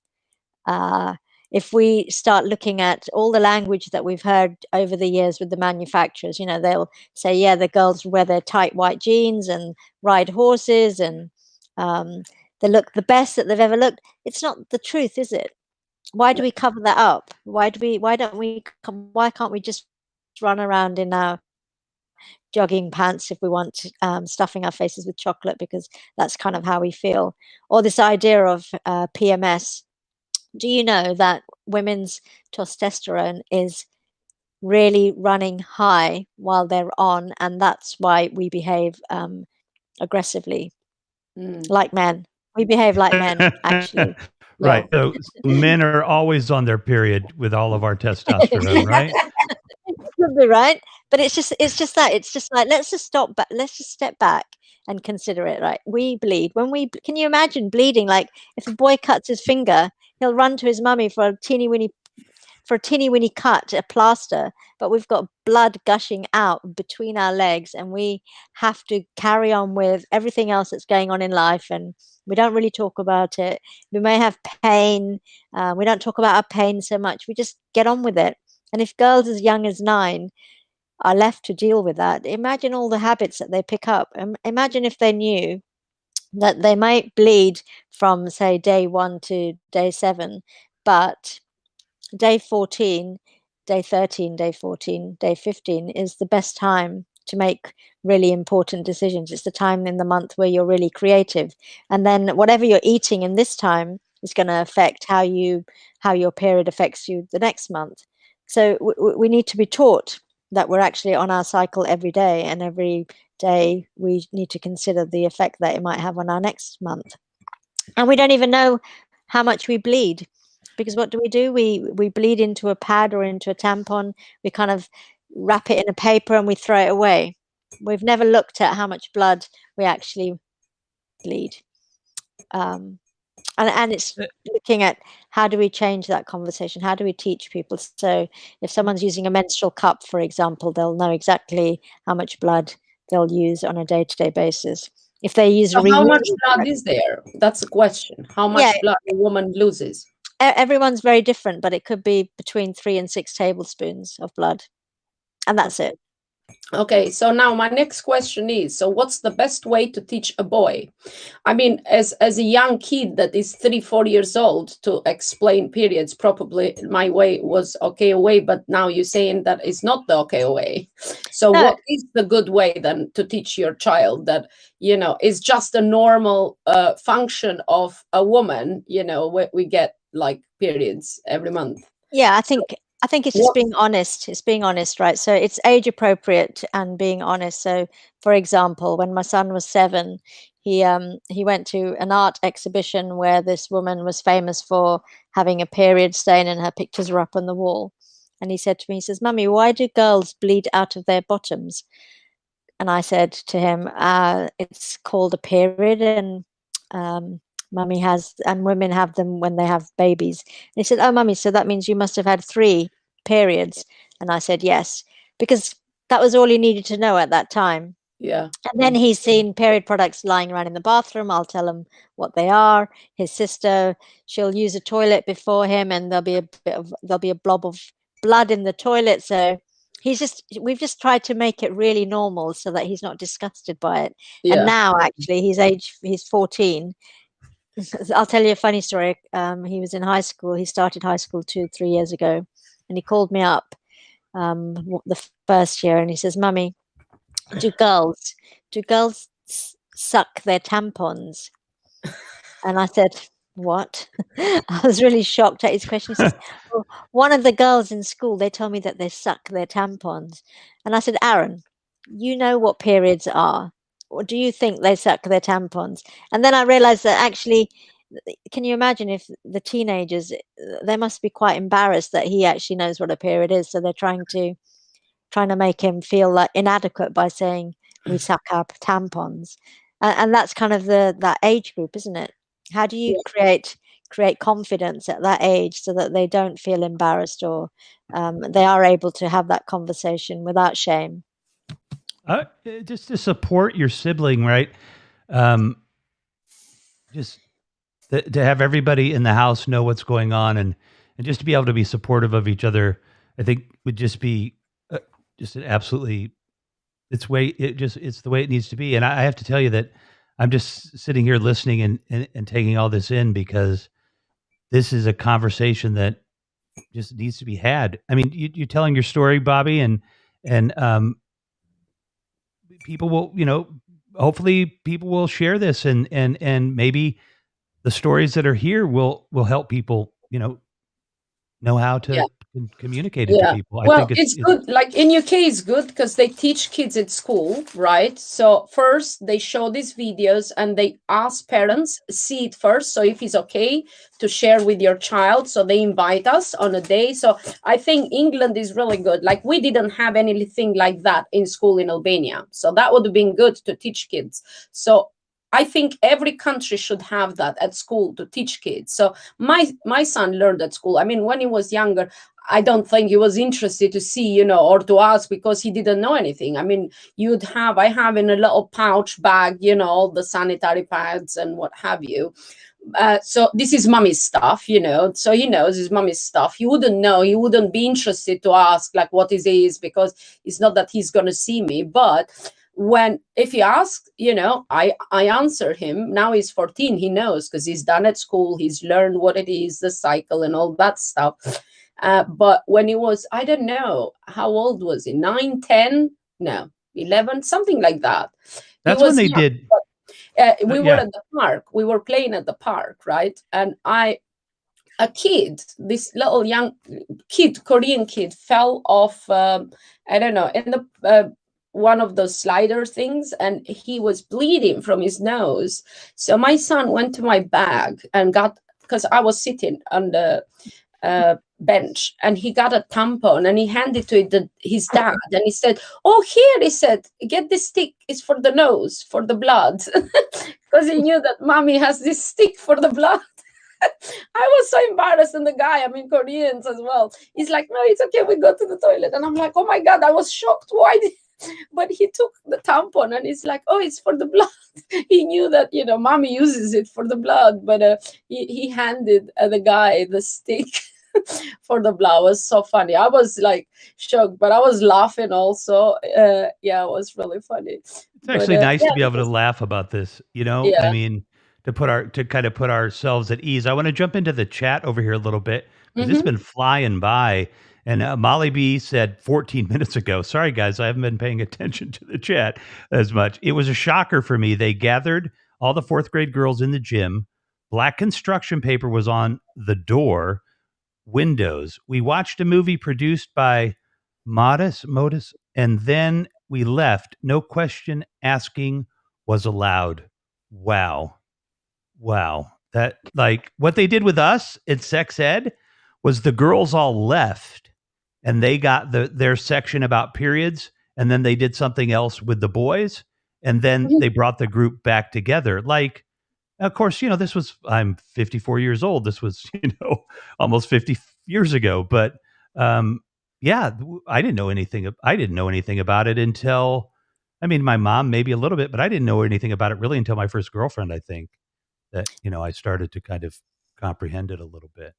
If we start looking at all the language that we've heard over the years with the manufacturers, you know, they'll say, yeah, the girls wear their tight white jeans and ride horses and they look the best that they've ever looked. It's not the truth, is it? Why do we cover that up? Why can't we just run around in our jogging pants if we want, stuffing our faces with chocolate because that's kind of how we feel? Or this idea of PMS. Do you know that women's testosterone is really running high while they're on, and that's why we behave aggressively like men? We behave like men, actually. Right. Yeah. So men are always on their period with all of our testosterone, right? Could be right, but it's just like let's just step back and consider it. Right, we bleed can you imagine bleeding? Like if a boy cuts his finger, he'll run to his mummy for a teeny weeny cut, a plaster, but we've got blood gushing out between our legs, and we have to carry on with everything else that's going on in life, and we don't really talk about it. We may have pain, we don't talk about our pain so much, we just get on with it. And if girls as young as 9 are left to deal with that, imagine all the habits that they pick up. Imagine if they knew that they might bleed from, say, day 1 to day 7, but day 14, day 13, day 14, day 15 is the best time to make really important decisions. It's the time in the month where you're really creative. And then whatever you're eating in this time is going to affect how your period affects you the next month. So we need to be taught that we're actually on our cycle every day, and every day we need to consider the effect that it might have on our next month. And we don't even know how much we bleed, because what do? We bleed into a pad or into a tampon. We kind of wrap it in a paper and we throw it away. We've never looked at how much blood we actually bleed. And it's looking at how do we change that conversation? How do we teach people? So if someone's using a menstrual cup, for example, they'll know exactly how much blood they'll use on a day-to-day basis. If they use So how much blood is there? That's a question. How much blood a woman loses? Everyone's very different, but it could be between 3 and 6 tablespoons of blood. And that's it. Okay, so now my next question is, so what's the best way to teach a boy? I mean, as a young kid that is 3-4 years old, to explain periods, probably my way was okay way, but now you're saying that it's not the okay way. So what is the good way then to teach your child that, you know, is just a normal function of a woman, you know, we get like periods every month? Yeah, I think it's just being honest. It's being honest, right? So it's age appropriate and being honest. So, for example, when my son was 7, he went to an art exhibition where this woman was famous for having a period stain, and her pictures were up on the wall. And he said to me, he says, "Mummy, why do girls bleed out of their bottoms?" And I said to him, "It's called a period, and Mummy has, and women have them when they have babies." And he said, "Oh, Mummy, so that means you must have had 3 periods." And I said, "Yes," because that was all he needed to know at that time. Yeah. And then he's seen period products lying around in the bathroom. I'll tell him what they are. His sister, she'll use a toilet before him, and there'll be a blob of blood in the toilet. So we've just tried to make it really normal so that he's not disgusted by it. Yeah. And now actually he's 14. I'll tell you a funny story. He was in high school. He started high school 2-3 years ago, and he called me up the first year, and he says, "Mummy, do girls suck their tampons?" And I said, "What?" I was really shocked at his question. He says, "Well, one of the girls in school, they told me that they suck their tampons." And I said, "Aaron, you know what periods are. Or do you think they suck their tampons?" And then I realized that actually, can you imagine if the teenagers, they must be quite embarrassed that he actually knows what a period is. So they're trying to make him feel like inadequate by saying we suck our tampons. And that's kind of that age group, isn't it? How do you create confidence at that age so that they don't feel embarrassed, or they are able to have that conversation without shame? Just to support your sibling, right? Just to have everybody in the house know what's going on, and just to be able to be supportive of each other, I think would just be just an absolutely, it's the way it needs to be. And I have to tell you that I'm just sitting here listening and taking all this in, because this is a conversation that just needs to be had. I mean, you're telling your story, Bobby, and people will, you know, hopefully people will share this, and maybe the stories that are here will help people, you know how to communicate it to people. Well, I think it's good. Like in UK, it's good because they teach kids at school, right? So first they show these videos and they ask parents, see it first. So if it's okay to share with your child, so they invite us on a day. So I think England is really good. Like we didn't have anything like that in school in Albania. So that would have been good to teach kids. So I think every country should have that at school to teach kids. So my son learned at school. I mean, when he was younger, I don't think he was interested to see, you know, or to ask, because he didn't know anything. I mean, I have in a little pouch bag, you know, all the sanitary pads and what have you. So this is mommy's stuff, you know, so he knows it's mommy's stuff. He wouldn't know, he wouldn't be interested to ask like what is this, because it's not that he's going to see me. But if he asks, you know, I answer him. Now he's 14, he knows because he's done at school, he's learned what it is, the cycle and all that stuff. But when he was, I don't know, how old was he? 9, 10? No, 11, something like that. That's he when was they young, did. but, we were Yeah. at the park. We were playing at the park, right? And a kid, this little young kid, Korean kid, fell off, I don't know, in the one of those slider things, and he was bleeding from his nose. So my son went to my bag and got, because I was sitting on the bench, and he got a tampon and he handed to his dad, and he said, "Oh, here," he said, "get this stick, it's for the nose, for the blood." Because he knew that mommy has this stick for the blood. I was so embarrassed, and the guy, I mean, Koreans as well, he's like, "No, it's okay, we go to the toilet." And I'm like, "Oh my God," I was shocked. Why did but he took the tampon and he's like, "Oh, it's for the blood." He knew that, mommy uses it for the blood, but he handed the guy the stick for the blood. It was so funny. I was like shocked, but I was laughing also. Yeah, it was really funny. It's actually nice to be able to laugh about this. I Yeah. mean, to kind of put ourselves at ease. I want to jump into the chat over here a little bit because it's been flying by. And Molly B said 14 minutes ago, sorry guys, I haven't been paying attention to the chat as much. It was a shocker for me. They gathered all the fourth grade girls in the gym. Black construction paper was on the door, windows. We watched a movie produced by Modus, and then we left. No question asking was allowed. Wow. That, like, what they did with us at sex ed was the girls all left and they got their section about periods, and then they did something else with the boys, and then they brought the group back together. Like, of course, I'm 54 years old. This was, almost 50 years ago. But yeah, I didn't know anything about it until, I mean, my mom maybe a little bit, but I didn't know anything about it really until my first girlfriend, I think, that, I started to kind of comprehend it a little bit.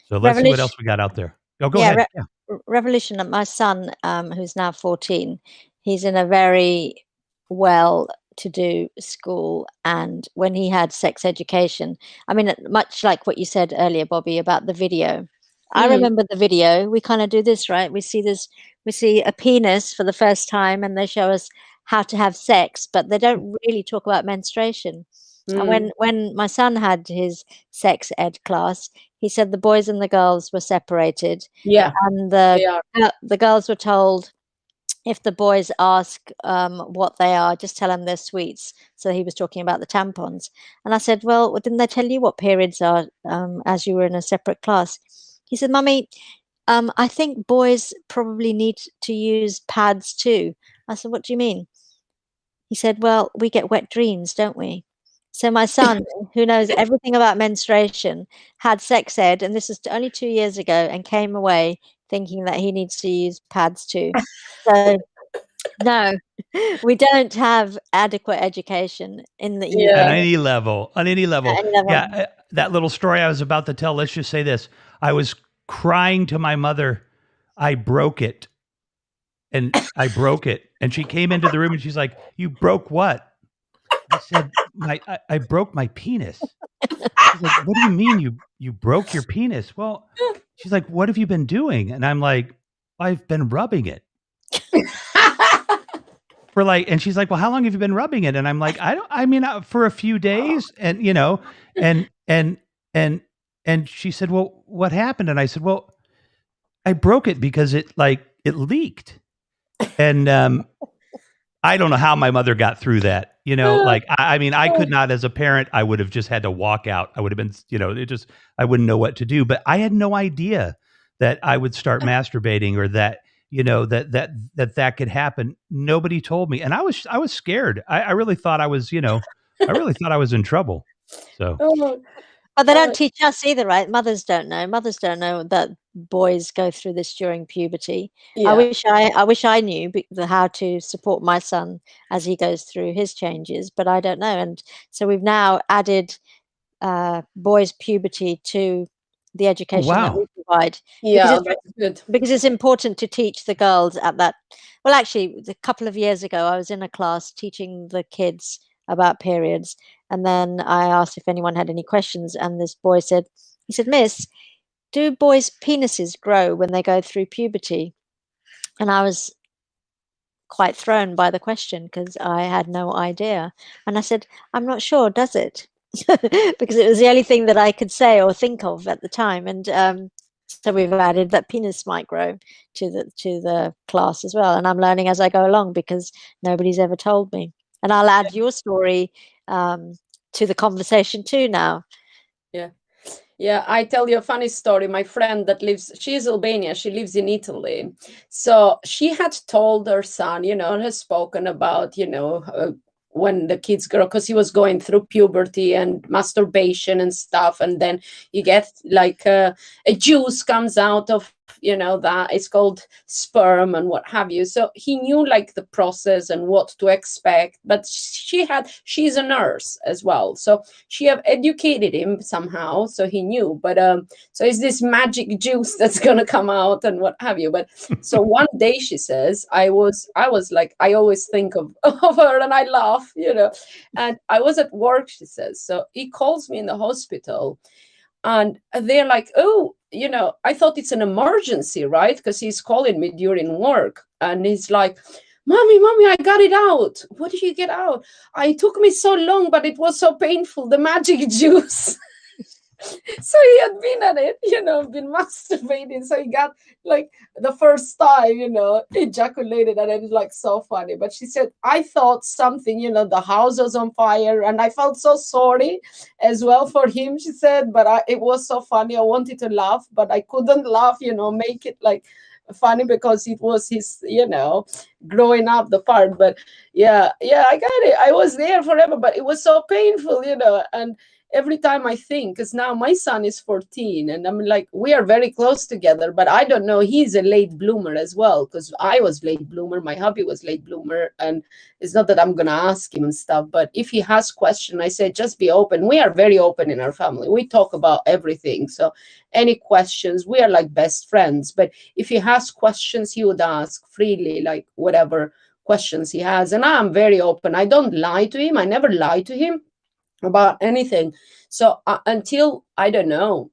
So let's see what else we got out there. Oh, go ahead. Yeah. Revolution. My son, who's now 14, he's in a very well-to-do school, and when he had sex education, I mean, much like what you said earlier, Bobby, about the video. I remember the video. We kind of do this, right? We see a penis for the first time, and they show us how to have sex, but they don't really talk about menstruation. And when my son had his sex ed class, he said the boys and the girls were separated. Yeah. And the girls were told, if the boys ask what they are, just tell them they're sweets. So he was talking about the tampons. And I said, well, didn't they tell you what periods are as you were in a separate class? He said, Mummy, I think boys probably need to use pads too. I said, what do you mean? He said, well, we get wet dreams, don't we? So my son, who knows everything about menstruation, had sex ed, and this was only 2 years ago, and came away thinking that he needs to use pads too. So no, we don't have adequate education in the UK. On any level. Yeah, that little story I was about to tell, let's just say this. I was crying to my mother. I broke it. And she came into the room and she's like, "You broke what?" I said, I broke my penis. She's like, "What do you mean you broke your penis?" Well, she's like, "What have you been doing?" And I'm like, "I've been rubbing it." And she's like, "Well, how long have you been rubbing it?" And I'm like, for a few days. And, and she said, "Well, what happened?" And I said, "Well, I broke it because it leaked." And, I don't know how my mother got through that, I could not, as a parent, I would have just had to walk out. I would have been, I wouldn't know what to do, but I had no idea that I would start masturbating, or that, that could happen. Nobody told me. And I was scared. I really thought I was, I was in trouble. So. But they don't teach us either, right? Mothers don't know. Mothers don't know that boys go through this during puberty. Yeah. I wish I knew how to support my son as he goes through his changes, but I don't know. And so we've now added boys' puberty to the education that we provide. Yeah, that's good. Because it's important to teach the girls at that. Well, actually, a couple of years ago, I was in a class teaching the kids about periods. And then I asked if anyone had any questions. And this boy said, "Miss, do boys' penises grow when they go through puberty?" And I was quite thrown by the question because I had no idea. And I said, I'm not sure, does it? Because it was the only thing that I could say or think of at the time. And so we've added that penis might grow to the class as well. And I'm learning as I go along because nobody's ever told me. And I'll add your story to the conversation too now. Yeah. Yeah, I tell you a funny story. My friend that she's Albania, she lives in Italy. So she had told her son, has spoken about, when the kids grow, because he was going through puberty and masturbation and stuff. And then you get like a juice comes out of, that it's called sperm and what have you. So he knew like the process and what to expect. But she's a nurse as well. So she have educated him somehow. So he knew. But so it's this magic juice that's going to come out and what have you. But so one day she says, I was like, I always think of her and I laugh, and I was at work, she says. So he calls me in the hospital and they're like, oh, I thought it's an emergency, right? Because he's calling me during work and he's like, Mommy, I got it out. What did you get out? It took me so long, but it was so painful. The magic juice. So he had been at it, been masturbating. So he got like the first time, ejaculated, and it was like so funny. But she said, I thought something, the house was on fire, and I felt so sorry as well for him, she said, but it was so funny. I wanted to laugh, but I couldn't laugh, make it like funny because it was his, growing up the part. But yeah, I got it. I was there forever, but it was so painful, and every time I think, because now my son is 14 and I'm like, we are very close together, but I don't know, he's a late bloomer as well, because I was late bloomer, my hubby was late bloomer, and it's not that I'm going to ask him and stuff, but if he has questions, I say, just be open. We are very open in our family. We talk about everything. So any questions, we are like best friends, but if he has questions, he would ask freely, like whatever questions he has. And I'm very open. I don't lie to him. I never lie to him about anything. So until, I don't know,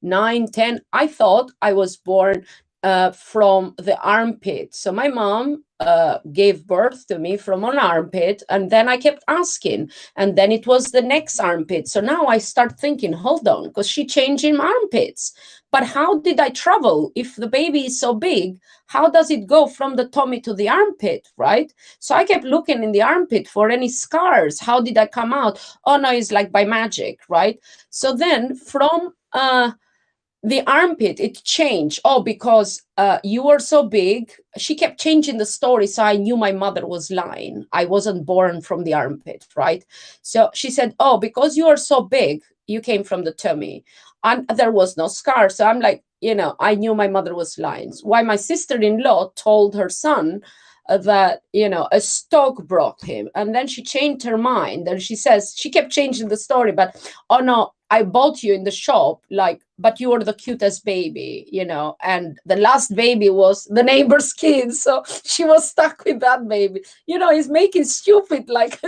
9, 10, I thought I was born from the armpit. So my mom gave birth to me from an armpit, and then I kept asking, and then it was the next armpit. So now I start thinking, hold on, because she changed in armpits. But how did I travel? If the baby is so big, how does it go from the tummy to the armpit, right? So I kept looking in the armpit for any scars. How did I come out? Oh no, it's like by magic, right? So then from the armpit, it changed. Oh, because you were so big. She kept changing the story, so I knew my mother was lying. I wasn't born from the armpit, right? So she said, oh, because you are so big, you came from the tummy. And there was no scar. So I'm like, I knew my mother was lying. Why my sister-in-law told her son that, a stock brought him. And then she changed her mind. And she says, she kept changing the story, but, oh no, I bought you in the shop, like, but you were the cutest baby, and the last baby was the neighbor's kid. So she was stuck with that baby. He's making stupid, like,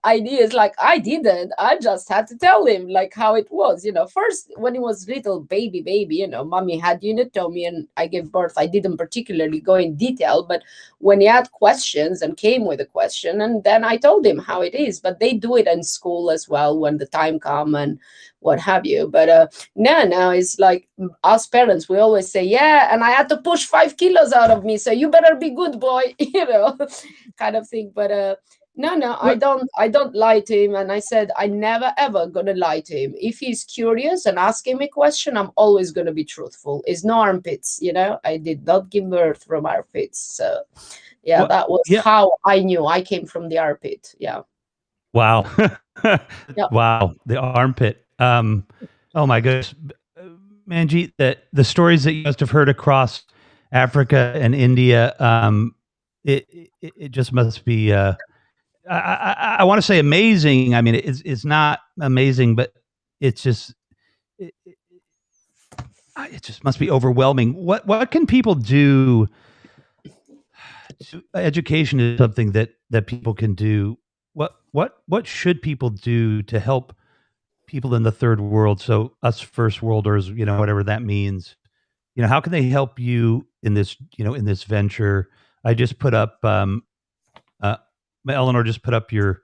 ideas. Like, I didn't. I just had to tell him, like, how it was. First, when he was little baby, mommy had unitomy and I gave birth. I didn't particularly go in detail, but when he had questions and came with a question, and then I told him how it is. But they do it in school as well when the time comes and what have you. But now it's like us parents, we always say, yeah, and I had to push 5 kilos out of me, so you better be good boy, kind of thing. But no, I don't lie to him. And I said, I never ever gonna lie to him. If he's curious and asking me a question, I'm always gonna be truthful. It's no armpits, I did not give birth from armpits. So yeah, well, that was how I knew I came from the armpit. Yeah. Wow. Wow. The armpit. Oh my goodness, Manjit, the stories that you must have heard across Africa and India, it just must be, I want to say amazing. I mean, it's not amazing, but it's just, it just must be overwhelming. What can people do? Education is something that people can do. What should people do to help people in the third world? So us first worlders, whatever that means, how can they help you in this, in this venture I just put up, Eleanor just put up your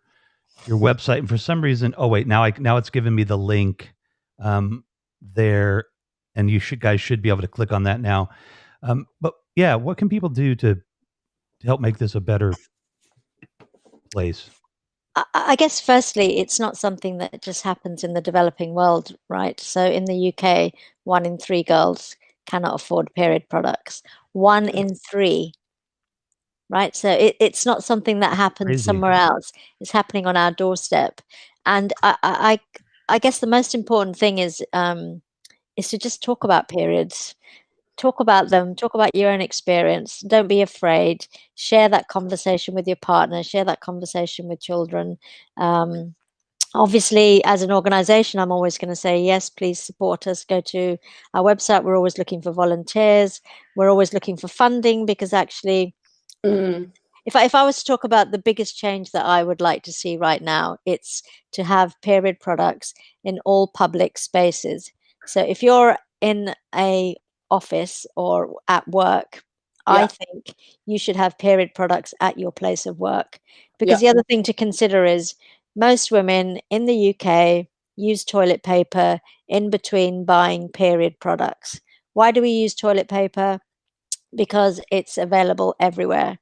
website, and for some reason, oh wait, now it's giving me the link there, and you guys should be able to click on that now. But yeah, what can people do to help make this a better place? I guess firstly, it's not something that just happens in the developing world, right? So in the UK, 1 in 3 girls cannot afford period products. 1 in 3, right? So it's not something that happens Crazy. somewhere else. It's happening on our doorstep. And I guess the most important thing is to just talk about periods. Talk about them, talk about your own experience. Don't be afraid. Share that conversation with your partner, share that conversation with children. Obviously, as an organization, I'm always going to say, yes, please support us. Go to our website. We're always looking for volunteers. We're always looking for funding, because actually, if I was to talk about the biggest change that I would like to see right now, it's to have period products in all public spaces. So if you're in a office or at work, I think you should have period products at your place of work. Because the other thing to consider is most women in the UK use toilet paper in between buying period products. Why do we use toilet paper? Because it's available everywhere.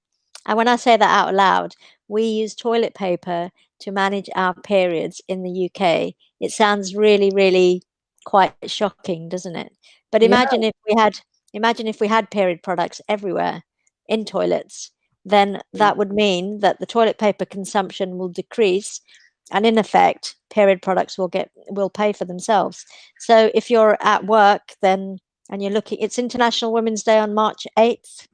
And when I say that out loud, we use toilet paper to manage our periods in the UK. It sounds really, really quite shocking, doesn't it? But imagine if we had period products everywhere in toilets, then that would mean that the toilet paper consumption will decrease, and in effect, period products will pay for themselves. So if you're at work, then and you're looking, it's International Women's Day on March 8th.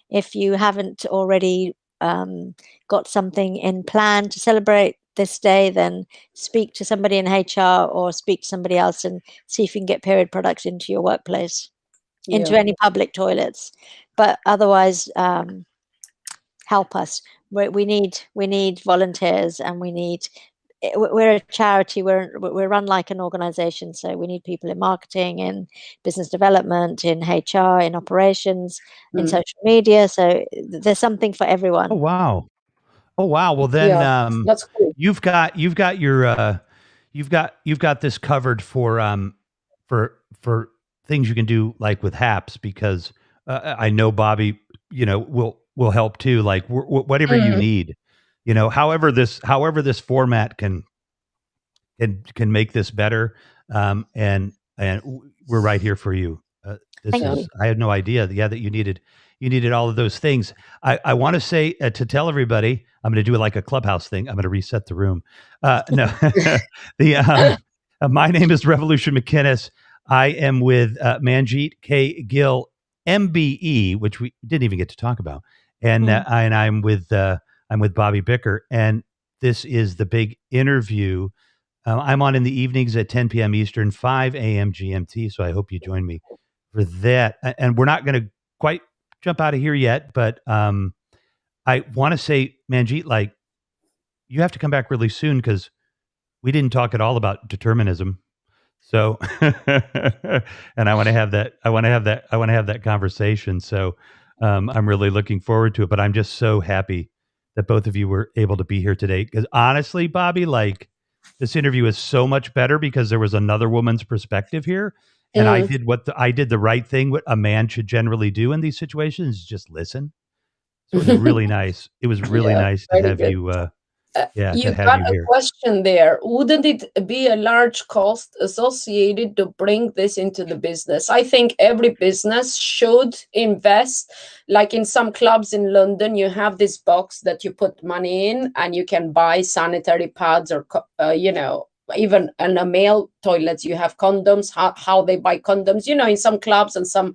If you haven't already got something in plan to celebrate this day, then speak to somebody in HR or speak to somebody else and see if you can get period products into your workplace, into any public toilets. But otherwise, help us. We need volunteers, and we're a charity. We're run like an organization, so we need people in marketing, in business development, in HR, in operations, in social media. So there's something for everyone. Oh wow. Well then, that's cool. you've got this covered for things you can do, like with HAPS, because I know Bobby, will help too. Like whatever you need, however this format can make this better. And we're right here for you. Thank you. I had no idea that you needed all of those things. I want to say, to tell everybody, I'm going to do it like a Clubhouse thing. I'm going to reset the room. No, my name is Revolution McInnes. I am with Manjit K. Gill, MBE, which we didn't even get to talk about, and I'm with Bobby Bicker, and this is the big interview. I'm on in the evenings at 10 p.m. Eastern, 5 a.m. GMT. So I hope you join me for that. And we're not going to quite jump out of here yet, but I want to say, Manjit, like, you have to come back really soon, because we didn't talk at all about determinism. So, and I want to have that conversation. So I'm really looking forward to it, but I'm just so happy that both of you were able to be here today. Because honestly, Bobby, like, this interview is so much better because there was another woman's perspective here. And I did the right thing, what a man should generally do in these situations, just listen. So it was really nice. It was really nice to have good. you. You got a question there. Wouldn't it be a large cost associated to bring this into the business? I think every business should invest. Like in some clubs in London, you have this box that you put money in, and you can buy sanitary pads, or even in a male toilets, you have condoms. How they buy condoms? In some clubs and some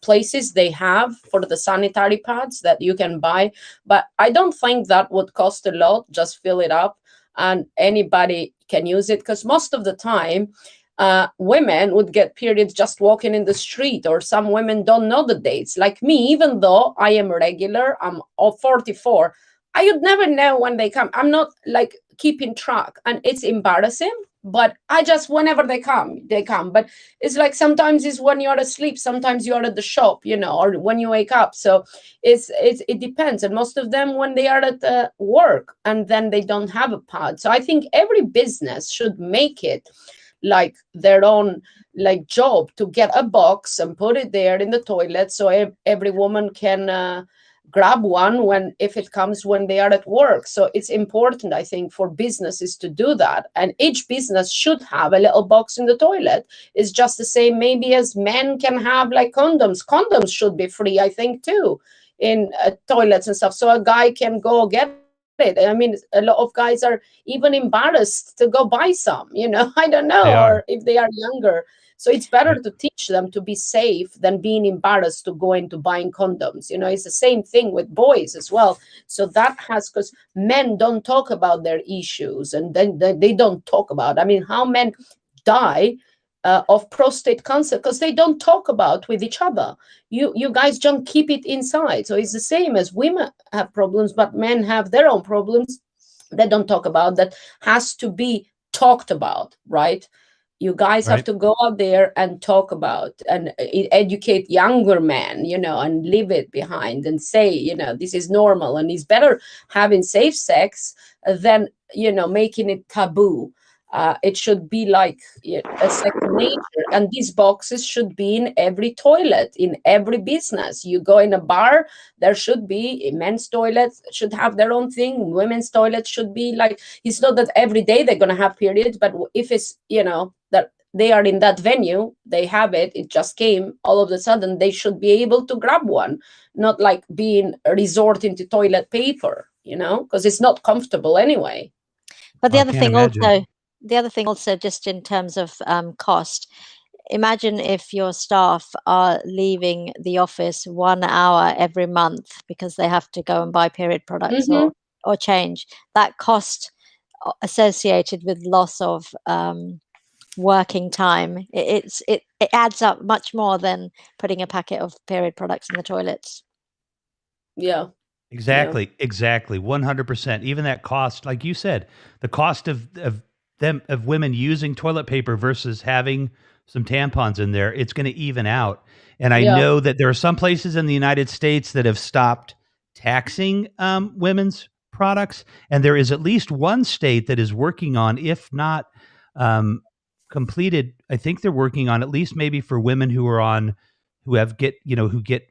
places they have for the sanitary pads that you can buy, but I don't think that would cost a lot. Just fill it up and anybody can use it, because most of the time women would get periods just walking in the street, or some women don't know the dates. Like me, even though I am regular, I'm 44, I would never know when they come. I'm not like keeping track, and it's embarrassing but I just, whenever they come. But it's like sometimes it's when you're asleep, sometimes you're at the shop, or when you wake up. So it depends. And most of them when they are at work, and then they don't have a pad. So I think every business should make it like their own like job to get a box and put it there in the toilet, so every woman can grab one if it comes when they are at work. So it's important, I think, for businesses to do that, and each business should have a little box in the toilet. It's just the same maybe as men can have like condoms should be free, I think, too, in toilets and stuff, so a guy can go get it. I mean, a lot of guys are even embarrassed to go buy some, I don't know, or if they are younger. So it's better to teach them to be safe than being embarrassed to go into buying condoms. It's the same thing with boys as well. So that because men don't talk about their issues, and then they don't talk about, I mean, how men die of prostate cancer because they don't talk about with each other. You guys don't keep it inside. So it's the same as women have problems, but men have their own problems they don't talk about, that has to be talked about, right? You guys have to go out there and talk about and educate younger men, and leave it behind and say, this is normal, and it's better having safe sex than, making it taboo. It should be like a second nature, and these boxes should be in every toilet, in every business. You go in a bar, there should be men's toilets, should have their own thing. Women's toilets should be like, it's not that every day they're going to have periods, but if it's, that they are in that venue, they have it just came all of a sudden, they should be able to grab one, not like being resorting to toilet paper, because it's not comfortable anyway. But the other thing also, just in terms of cost, imagine if your staff are leaving the office 1 hour every month because they have to go and buy period products or change. That cost associated with loss of working time, it adds up much more than putting a packet of period products in the toilets. Yeah. Exactly. 100%. Even that cost, like you said, the cost of women using toilet paper versus having some tampons in there, it's going to even out. And I know that there are some places in the United States that have stopped taxing women's products, and there is at least one state that is working on, if not completed, I think they're working on, at least maybe for women who get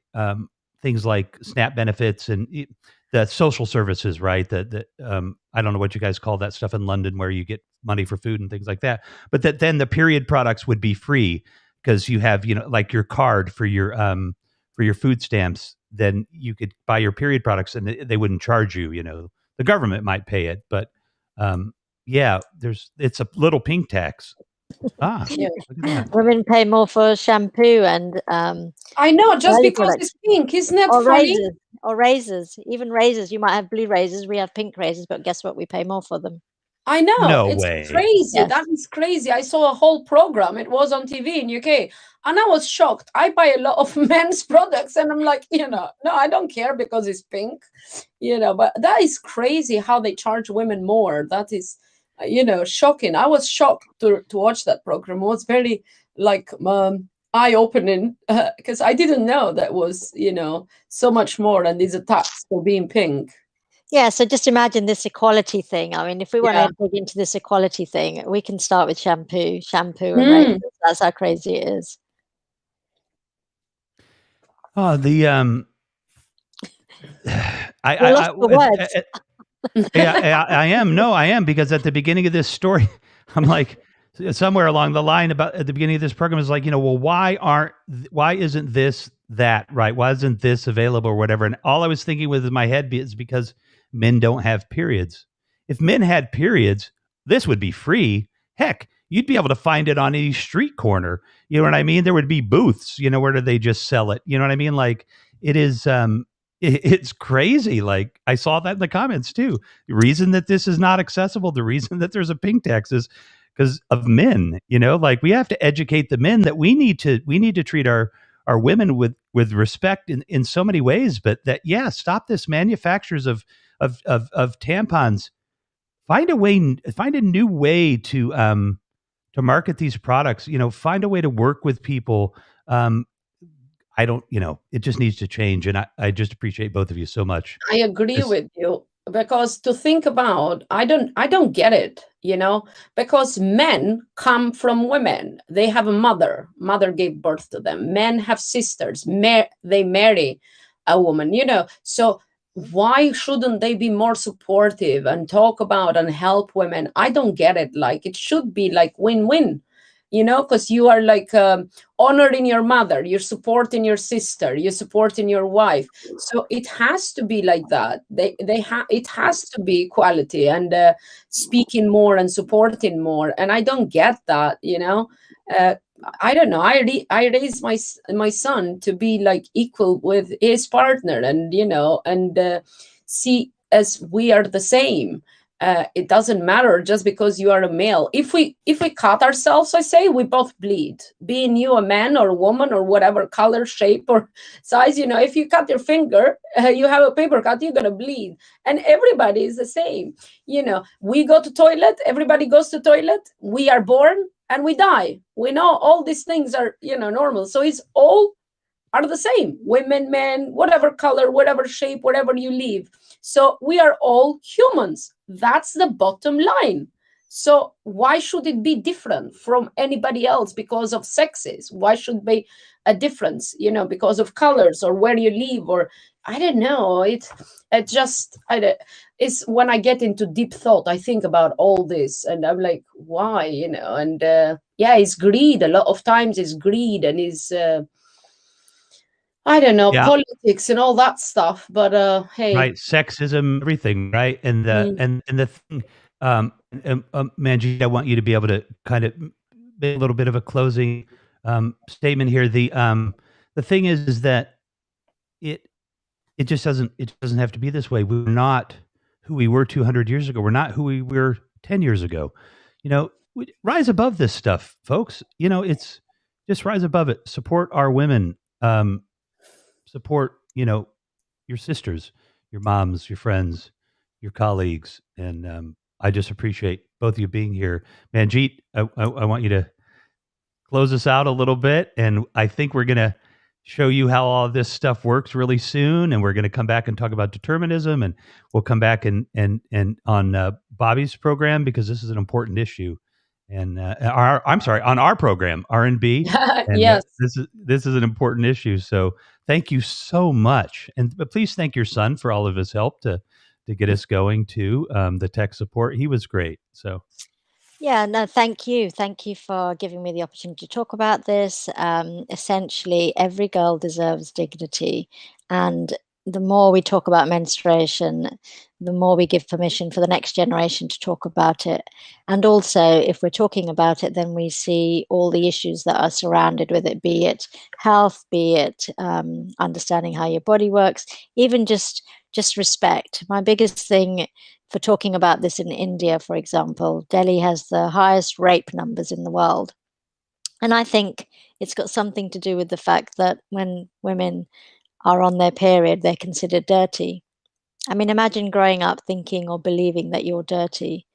things like SNAP benefits and the social services, right? I don't know what you guys call that stuff in London where you get money for food and things like that. But that then the period products would be free because you have, like your card for your food stamps. Then you could buy your period products and they wouldn't charge you. The government might pay it, but it's a little pink tax. Look at that. Women pay more for shampoo and I know, just because it's pink, isn't that funny? Razors, even razors. You might have blue razors, we have pink razors, but guess what? We pay more for them. I know. No it's way. Crazy. Yes. That is crazy. I saw a whole program. It was on TV in UK. And I was shocked. I buy a lot of men's products and I'm like, no, I don't care because it's pink, but that is crazy how they charge women more. That is, shocking. I was shocked to watch that program. It was very eye-opening because I didn't know that was, so much more and these attacks for being pink. Yeah, so just imagine this equality thing. I mean, if we want to dig into this equality thing, we can start with shampoo and razors. That's how crazy it is. Oh, I am, because at the beginning of this story, I'm like, somewhere along the line at the beginning of this program is like, well, why isn't this that, right? Why isn't this available or whatever? And all I was thinking with in my head is because men don't have periods. If men had periods, this would be free. Heck, you'd be able to find it on any street corner. You know what I mean? There would be booths, where they just sell it. You know what I mean? Like it is, it's crazy. Like I saw that in the comments too. The reason that this is not accessible, the reason that there's a pink tax is because of men, like we have to educate the men that we need to treat our women with respect in so many ways, but stop this manufacturers of tampons. Find a new way to to market these products. Find a way to work with people. I don't, it just needs to change. And I just appreciate both of you so much. I agree with you, because to think about, I don't get it, because men come from women. They have a mother gave birth to them. Men have sisters, they marry a woman, so why shouldn't they be more supportive and talk about and help women? I don't get it. Like, it should be like win-win, because you are like honoring your mother, you're supporting your sister, you're supporting your wife. So it has to be like that. It has to be equality and speaking more and supporting more. And I don't get that. I don't know. I raised my son to be like equal with his partner, and see as we are the same. It doesn't matter just because you are a male. If we cut ourselves, I say, we both bleed. Being you a man or a woman or whatever color, shape, or size, if you cut your finger, you have a paper cut, you're gonna bleed. And everybody is the same. We go to toilet, everybody goes to toilet. We are born and we die. We know all these things are normal. So it's all are the same. Women, men, whatever color, whatever shape, whatever you live. So we are all humans. That's the bottom line. So why should it be different from anybody else because of sexes? Why should be a difference, because of colors or where you live, or I don't know. It's when I get into deep thought, I think about all this and I'm like, why, and it's greed. A lot of times it's greed and it's, I don't know, politics and all that stuff. But hey, right, sexism, everything, right? And the thing, Manjit, I want you to be able to kind of make a little bit of a closing statement here. The thing is that it just doesn't have to be this way. We're not who we were 200 years ago. We're not who we were 10 years ago. Rise above this stuff, folks. It's just rise above it. Support our women. Support, your sisters, your moms, your friends, your colleagues. And I just appreciate both of you being here. Manjit, I want you to close us out a little bit. And I think we're going to show you how all this stuff works really soon. And we're going to come back and talk about determinism. And we'll come back and on Bobby's program, because this is an important issue. And on our program, R&B. Yes. This is an important issue. So thank you so much. And please thank your son for all of his help to get us going too. The tech support, he was great. So. Yeah, no, thank you. Thank you for giving me the opportunity to talk about this. Essentially, every girl deserves dignity. And the more we talk about menstruation, the more we give permission for the next generation to talk about it. And also, if we're talking about it, then we see all the issues that are surrounded with it, be it health, be it understanding how your body works, even just respect. My biggest thing for talking about this in India, for example, Delhi has the highest rape numbers in the world. And I think it's got something to do with the fact that when women are on their period, they're considered dirty. I mean, imagine growing up thinking or believing that you're dirty.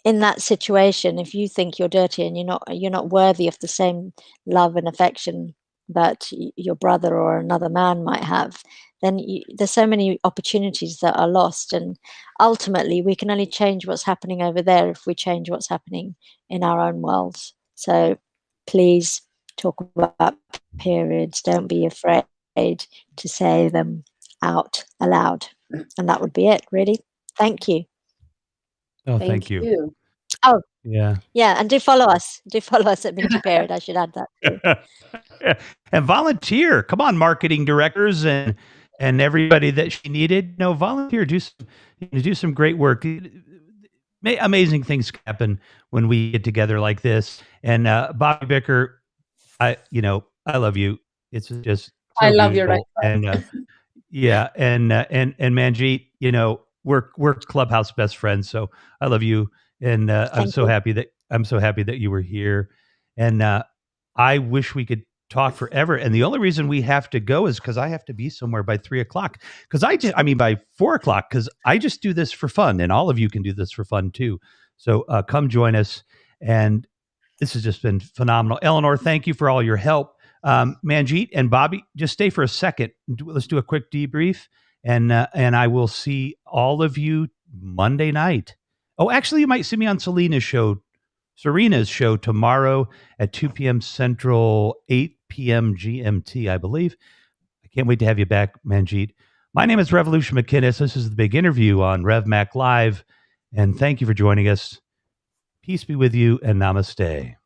In that situation, if you think you're dirty and you're not worthy of the same love and affection that your brother or another man might have, then there's so many opportunities that are lost. And ultimately, we can only change what's happening over there if we change what's happening in our own worlds. So please talk about periods. Don't be afraid to say them out aloud. And that would be it, really. Thank you. Oh, thank you. Oh, yeah. And do follow us. Do follow us at Minty Period. I should add that too. And volunteer. Come on, marketing directors and everybody that she needed. Volunteer. Do some great work. Amazing things happen when we get together like this. And Bobby Bicker, I love you. It's just so I love beautiful. you, right? And and Manjit, we're Clubhouse best friends. So I love you, and I'm so happy that you were here. And I wish we could talk forever. And the only reason we have to go is because I have to be somewhere by 3:00. Because by 4:00. Because I just do this for fun, and all of you can do this for fun too. So come join us. And This has just been phenomenal. Eleanor, thank you for all your help. Manjit and Bobby, just stay for a second. Let's do a quick debrief, and I will see all of you Monday night. Oh, actually, you might see me on Serena's show tomorrow at 2 p.m. Central, 8 p.m. GMT, I believe. I can't wait to have you back, Manjit. My name is Revolution McKinnis. This is the big interview on RevMac Live, and thank you for joining us. Peace be with you, and namaste.